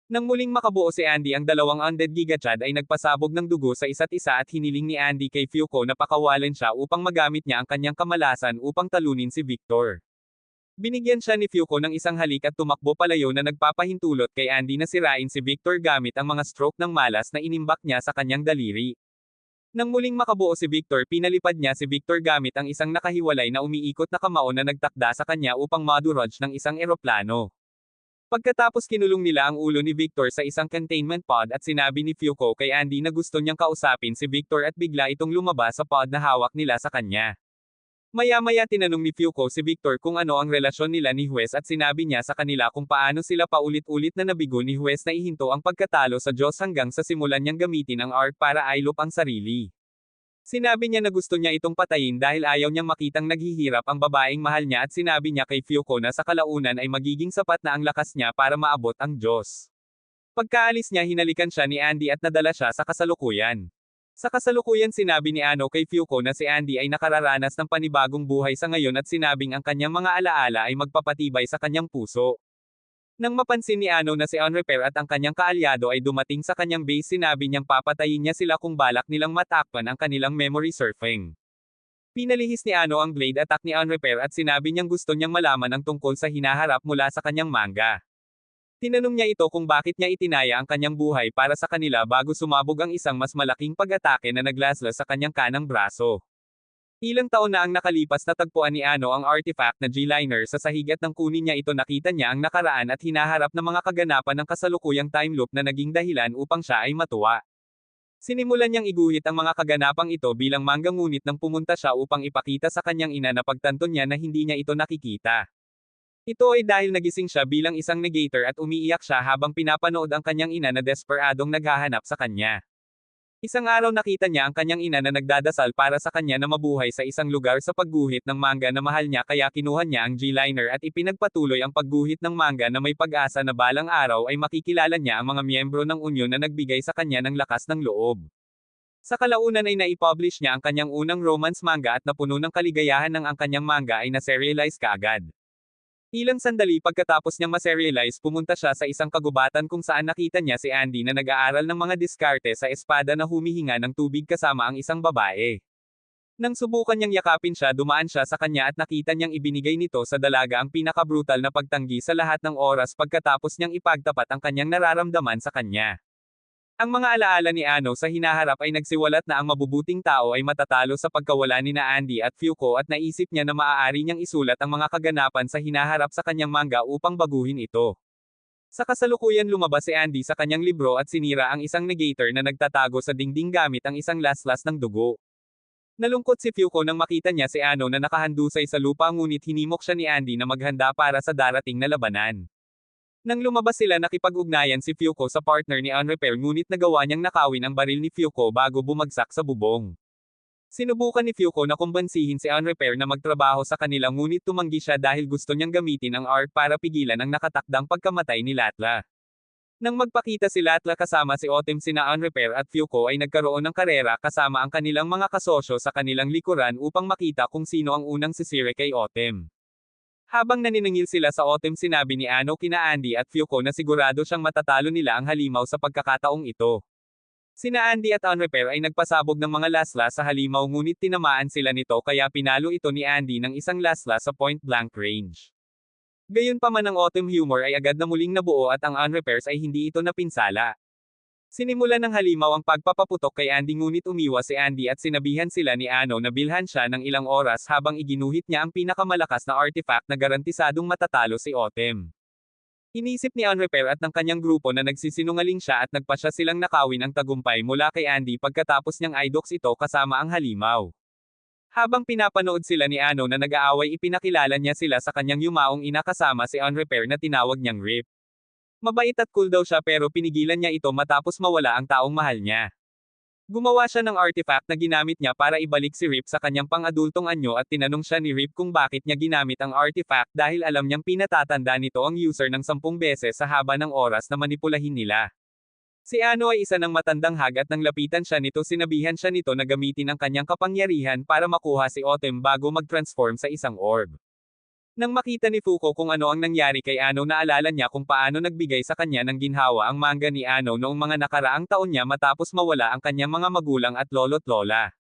Nang muling makabuo si Andy ang dalawang undead gigachad ay nagpasabog ng dugo sa isa't isa at hiniling ni Andy kay Fyuko na pakawalan siya upang magamit niya ang kanyang kamalasan upang talunin si Victor. Binigyan siya ni Fyuko ng isang halik at tumakbo palayo na nagpapahintulot kay Andy na sirain si Victor gamit ang mga stroke ng malas na inimbak niya sa kanyang daliri. Nang muling makabuo si Victor pinalipad niya si Victor gamit ang isang nakahiwalay na umiikot na kamao na nagtakda sa kanya upang madurage ng isang eroplano. Pagkatapos kinulong nila ang ulo ni Victor sa isang containment pod at sinabi ni Fyuko kay Andy na gusto niyang kausapin si Victor at bigla itong lumabas sa pod na hawak nila sa kanya. Maya-maya tinanong ni Fyuko si Victor kung ano ang relasyon nila ni Huwes at sinabi niya sa kanila kung paano sila paulit-ulit na nabigo ni Huwes na ihinto ang pagkatalo sa Diyos hanggang sa simulan niyang gamitin ang art para ailop ang sarili. Sinabi niya na gusto niya itong patayin dahil ayaw niyang makitang naghihirap ang babaeng mahal niya at sinabi niya kay Fyuko na sa kalaunan ay magiging sapat na ang lakas niya para maabot ang Diyos. Pagkaalis niya hinalikan siya ni Andy at nadala siya sa kasalukuyan. Sa kasalukuyan sinabi ni Ano kay Fyuko na si Andy ay nakararanas ng panibagong buhay sa ngayon at sinabing ang kanyang mga alaala ay magpapatibay sa kanyang puso. Nang mapansin ni Ano na si Onrepair at ang kanyang kaalyado ay dumating sa kanyang base sinabi niyang papatayin niya sila kung balak nilang matakpan ang kanilang memory surfing. Pinalihis ni Ano ang blade attack ni Onrepair at sinabi niyang gusto niyang malaman ang tungkol sa hinaharap mula sa kanyang manga. Tinanong niya ito kung bakit niya itinaya ang kanyang buhay para sa kanila bago sumabog ang isang mas malaking pag-atake na naglaslas sa kanyang kanang braso. Ilang taon na ang nakalipas natagpuan ni Ano ang artifact na G-liner sa sahig at nang kunin niya ito nakita niya ang nakaraan at hinaharap na mga kaganapan ng kasalukuyang time loop na naging dahilan upang siya ay matuwa. Sinimulan niyang iguhit ang mga kaganapang ito bilang manga ngunit nang pumunta siya upang ipakita sa kanyang ina na pagtanto niya na hindi niya ito nakikita. Ito ay dahil nagising siya bilang isang negator at umiiyak siya habang pinapanood ang kanyang ina na desperadong naghahanap sa kanya. Isang araw nakita niya ang kanyang ina na nagdadasal para sa kanya na mabuhay sa isang lugar sa pagguhit ng manga na mahal niya kaya kinuha niya ang G-liner at ipinagpatuloy ang pagguhit ng manga na may pag-asa na balang araw ay makikilala niya ang mga miyembro ng unyon na nagbigay sa kanya ng lakas ng loob. Sa kalaunan ay naipublish niya ang kanyang unang romance manga at napuno ng kaligayahan ng ang kanyang manga ay na-serialize kaagad. Ilang sandali pagkatapos niyang ma-serialize pumunta siya sa isang kagubatan kung saan nakita niya si Andy na nag-aaral ng mga diskarte sa espada na humihinga ng tubig kasama ang isang babae. Nang subukan niyang yakapin siya dumaan siya sa kanya at nakita niyang ibinigay nito sa dalaga ang pinakabrutal na pagtanggi sa lahat ng oras pagkatapos niyang ipagtapat ang kanyang nararamdaman sa kanya. Ang mga alaala ni Ano sa hinaharap ay nagsiwalat na ang mabubuting tao ay matatalo sa pagkawala ni na Andy at Fuko at naisip niya na maaari niyang isulat ang mga kaganapan sa hinaharap sa kanyang manga upang baguhin ito. Sa kasalukuyan lumabas si Andy sa kanyang libro at sinira ang isang negator na nagtatago sa dingding gamit ang isang laslas ng dugo. Nalungkot si Fuko nang makita niya si Ano na nakahandusay sa lupa ngunit hinimok siya ni Andy na maghanda para sa darating na labanan. Nang lumabas sila nakipag-ugnayan si Fuko sa partner ni Unrepair ngunit nagawa niyang nakawin ang baril ni Fuko bago bumagsak sa bubong. Sinubukan ni Fuko na kumbansihin si Unrepair na magtrabaho sa kanila ngunit tumanggi siya dahil gusto niyang gamitin ang art para pigilan ang nakatakdang pagkamatay ni Latla. Nang magpakita si Latla kasama si Otem sina Unrepair at Fuko ay nagkaroon ng karera kasama ang kanilang mga kasosyo sa kanilang likuran upang makita kung sino ang unang sisire kay Otem. Habang naniningil sila sa Otem sinabi ni Ano kina Andy at Fuko na sigurado siyang matatalo nila ang halimaw sa pagkakataong ito. Sina Andy at Unrepair ay nagpasabog ng mga lasla sa halimaw ngunit tinamaan sila nito kaya pinalo ito ni Andy ng isang lasla sa point blank range. Gayunpaman ang Otem humor ay agad na muling nabuo at ang Unrepairs ay hindi ito napinsala. Sinimulan ng halimaw ang pagpapaputok kay Andy ngunit umiwas si Andy at sinabihan sila ni Ano na bilhan siya ng ilang oras habang iginuhit niya ang pinakamalakas na artifact na garantisadong matatalo si Otem. Inisip ni Unrepair at ng kanyang grupo na nagsisinungaling siya at nagpasya silang nakawin ang tagumpay mula kay Andy pagkatapos niyang idox ito kasama ang halimaw. Habang pinapanood sila ni Ano na nag-aaway ipinakilala niya sila sa kanyang yumaong ina kasama si Unrepair na tinawag niyang Rip. Mabait at cool daw siya pero pinigilan niya ito matapos mawala ang taong mahal niya. Gumawa siya ng artifact na ginamit niya para ibalik si Rip sa kanyang pang-adultong anyo at tinanong siya ni Rip kung bakit niya ginamit ang artifact dahil alam niyang pinatatanda nito ang user ng 10 beses sa haba ng oras na manipulahin nila. Si Ano ay isa ng matandang hag at nang lapitan siya nito sinabihan siya nito na gamitin ang kanyang kapangyarihan para makuha si Otem bago mag-transform sa isang orb. Nang makita ni Fuko kung ano ang nangyari kay Ano naalala niya kung paano nagbigay sa kanya ng ginhawa ang manga ni Ano noong mga nakaraang taon niya matapos mawala ang kanyang mga magulang at lolo't lola.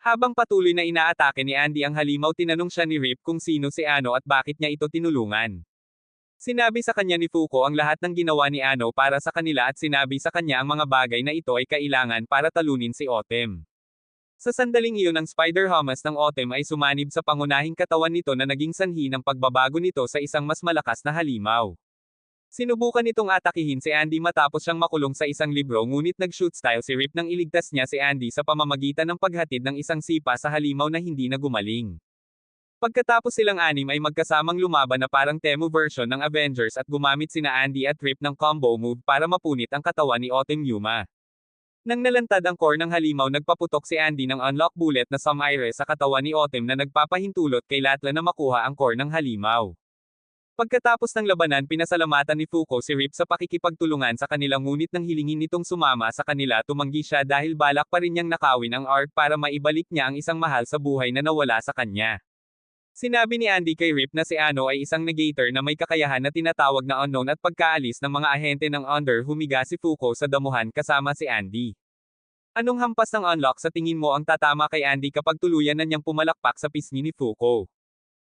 Habang patuloy na inaatake ni Andy ang halimaw tinanong siya ni Rip kung sino si Ano at bakit niya ito tinulungan. Sinabi sa kanya ni Fuko ang lahat ng ginawa ni Ano para sa kanila at sinabi sa kanya ang mga bagay na ito ay kailangan para talunin si Otem. Sa sandaling iyon ang Spider Hummus ng Otem ay sumanib sa pangunahing katawan nito na naging sanhi ng pagbabago nito sa isang mas malakas na halimaw. Sinubukan nitong atakihin si Andy matapos siyang makulong sa isang libro ngunit nag-shoot style si Rip nang iligtas niya si Andy sa pamamagitan ng paghatid ng isang sipa sa halimaw na hindi na gumaling. Pagkatapos silang anim ay magkasamang lumaban na parang Temu version ng Avengers at gumamit sina Andy at Rip ng combo move para mapunit ang katawan ni Otem Yuma. Nang nalantad ang core ng halimaw nagpaputok si Andy ng unlock bullet na Samaire sa katawan ni Otem na nagpapahintulot kay Latla na makuha ang core ng halimaw. Pagkatapos ng labanan pinasalamatan ni Fuko si Rip sa pakikipagtulungan sa kanila ngunit nang hilingin nitong sumama sa kanila tumanggi siya dahil balak pa rin niyang nakawin ang art para maibalik niya ang isang mahal sa buhay na nawala sa kanya. Sinabi ni Andy kay Rip na si Ano ay isang negator na may kakayahan na tinatawag na unknown at pagkaalis ng mga ahente ng Under humiga si Fuko sa damuhan kasama si Andy. Anong hampas ng unlock sa tingin mo ang tatama kay Andy kapag tuluyan na niyang pumalakpak sa pisngi ni Fuko?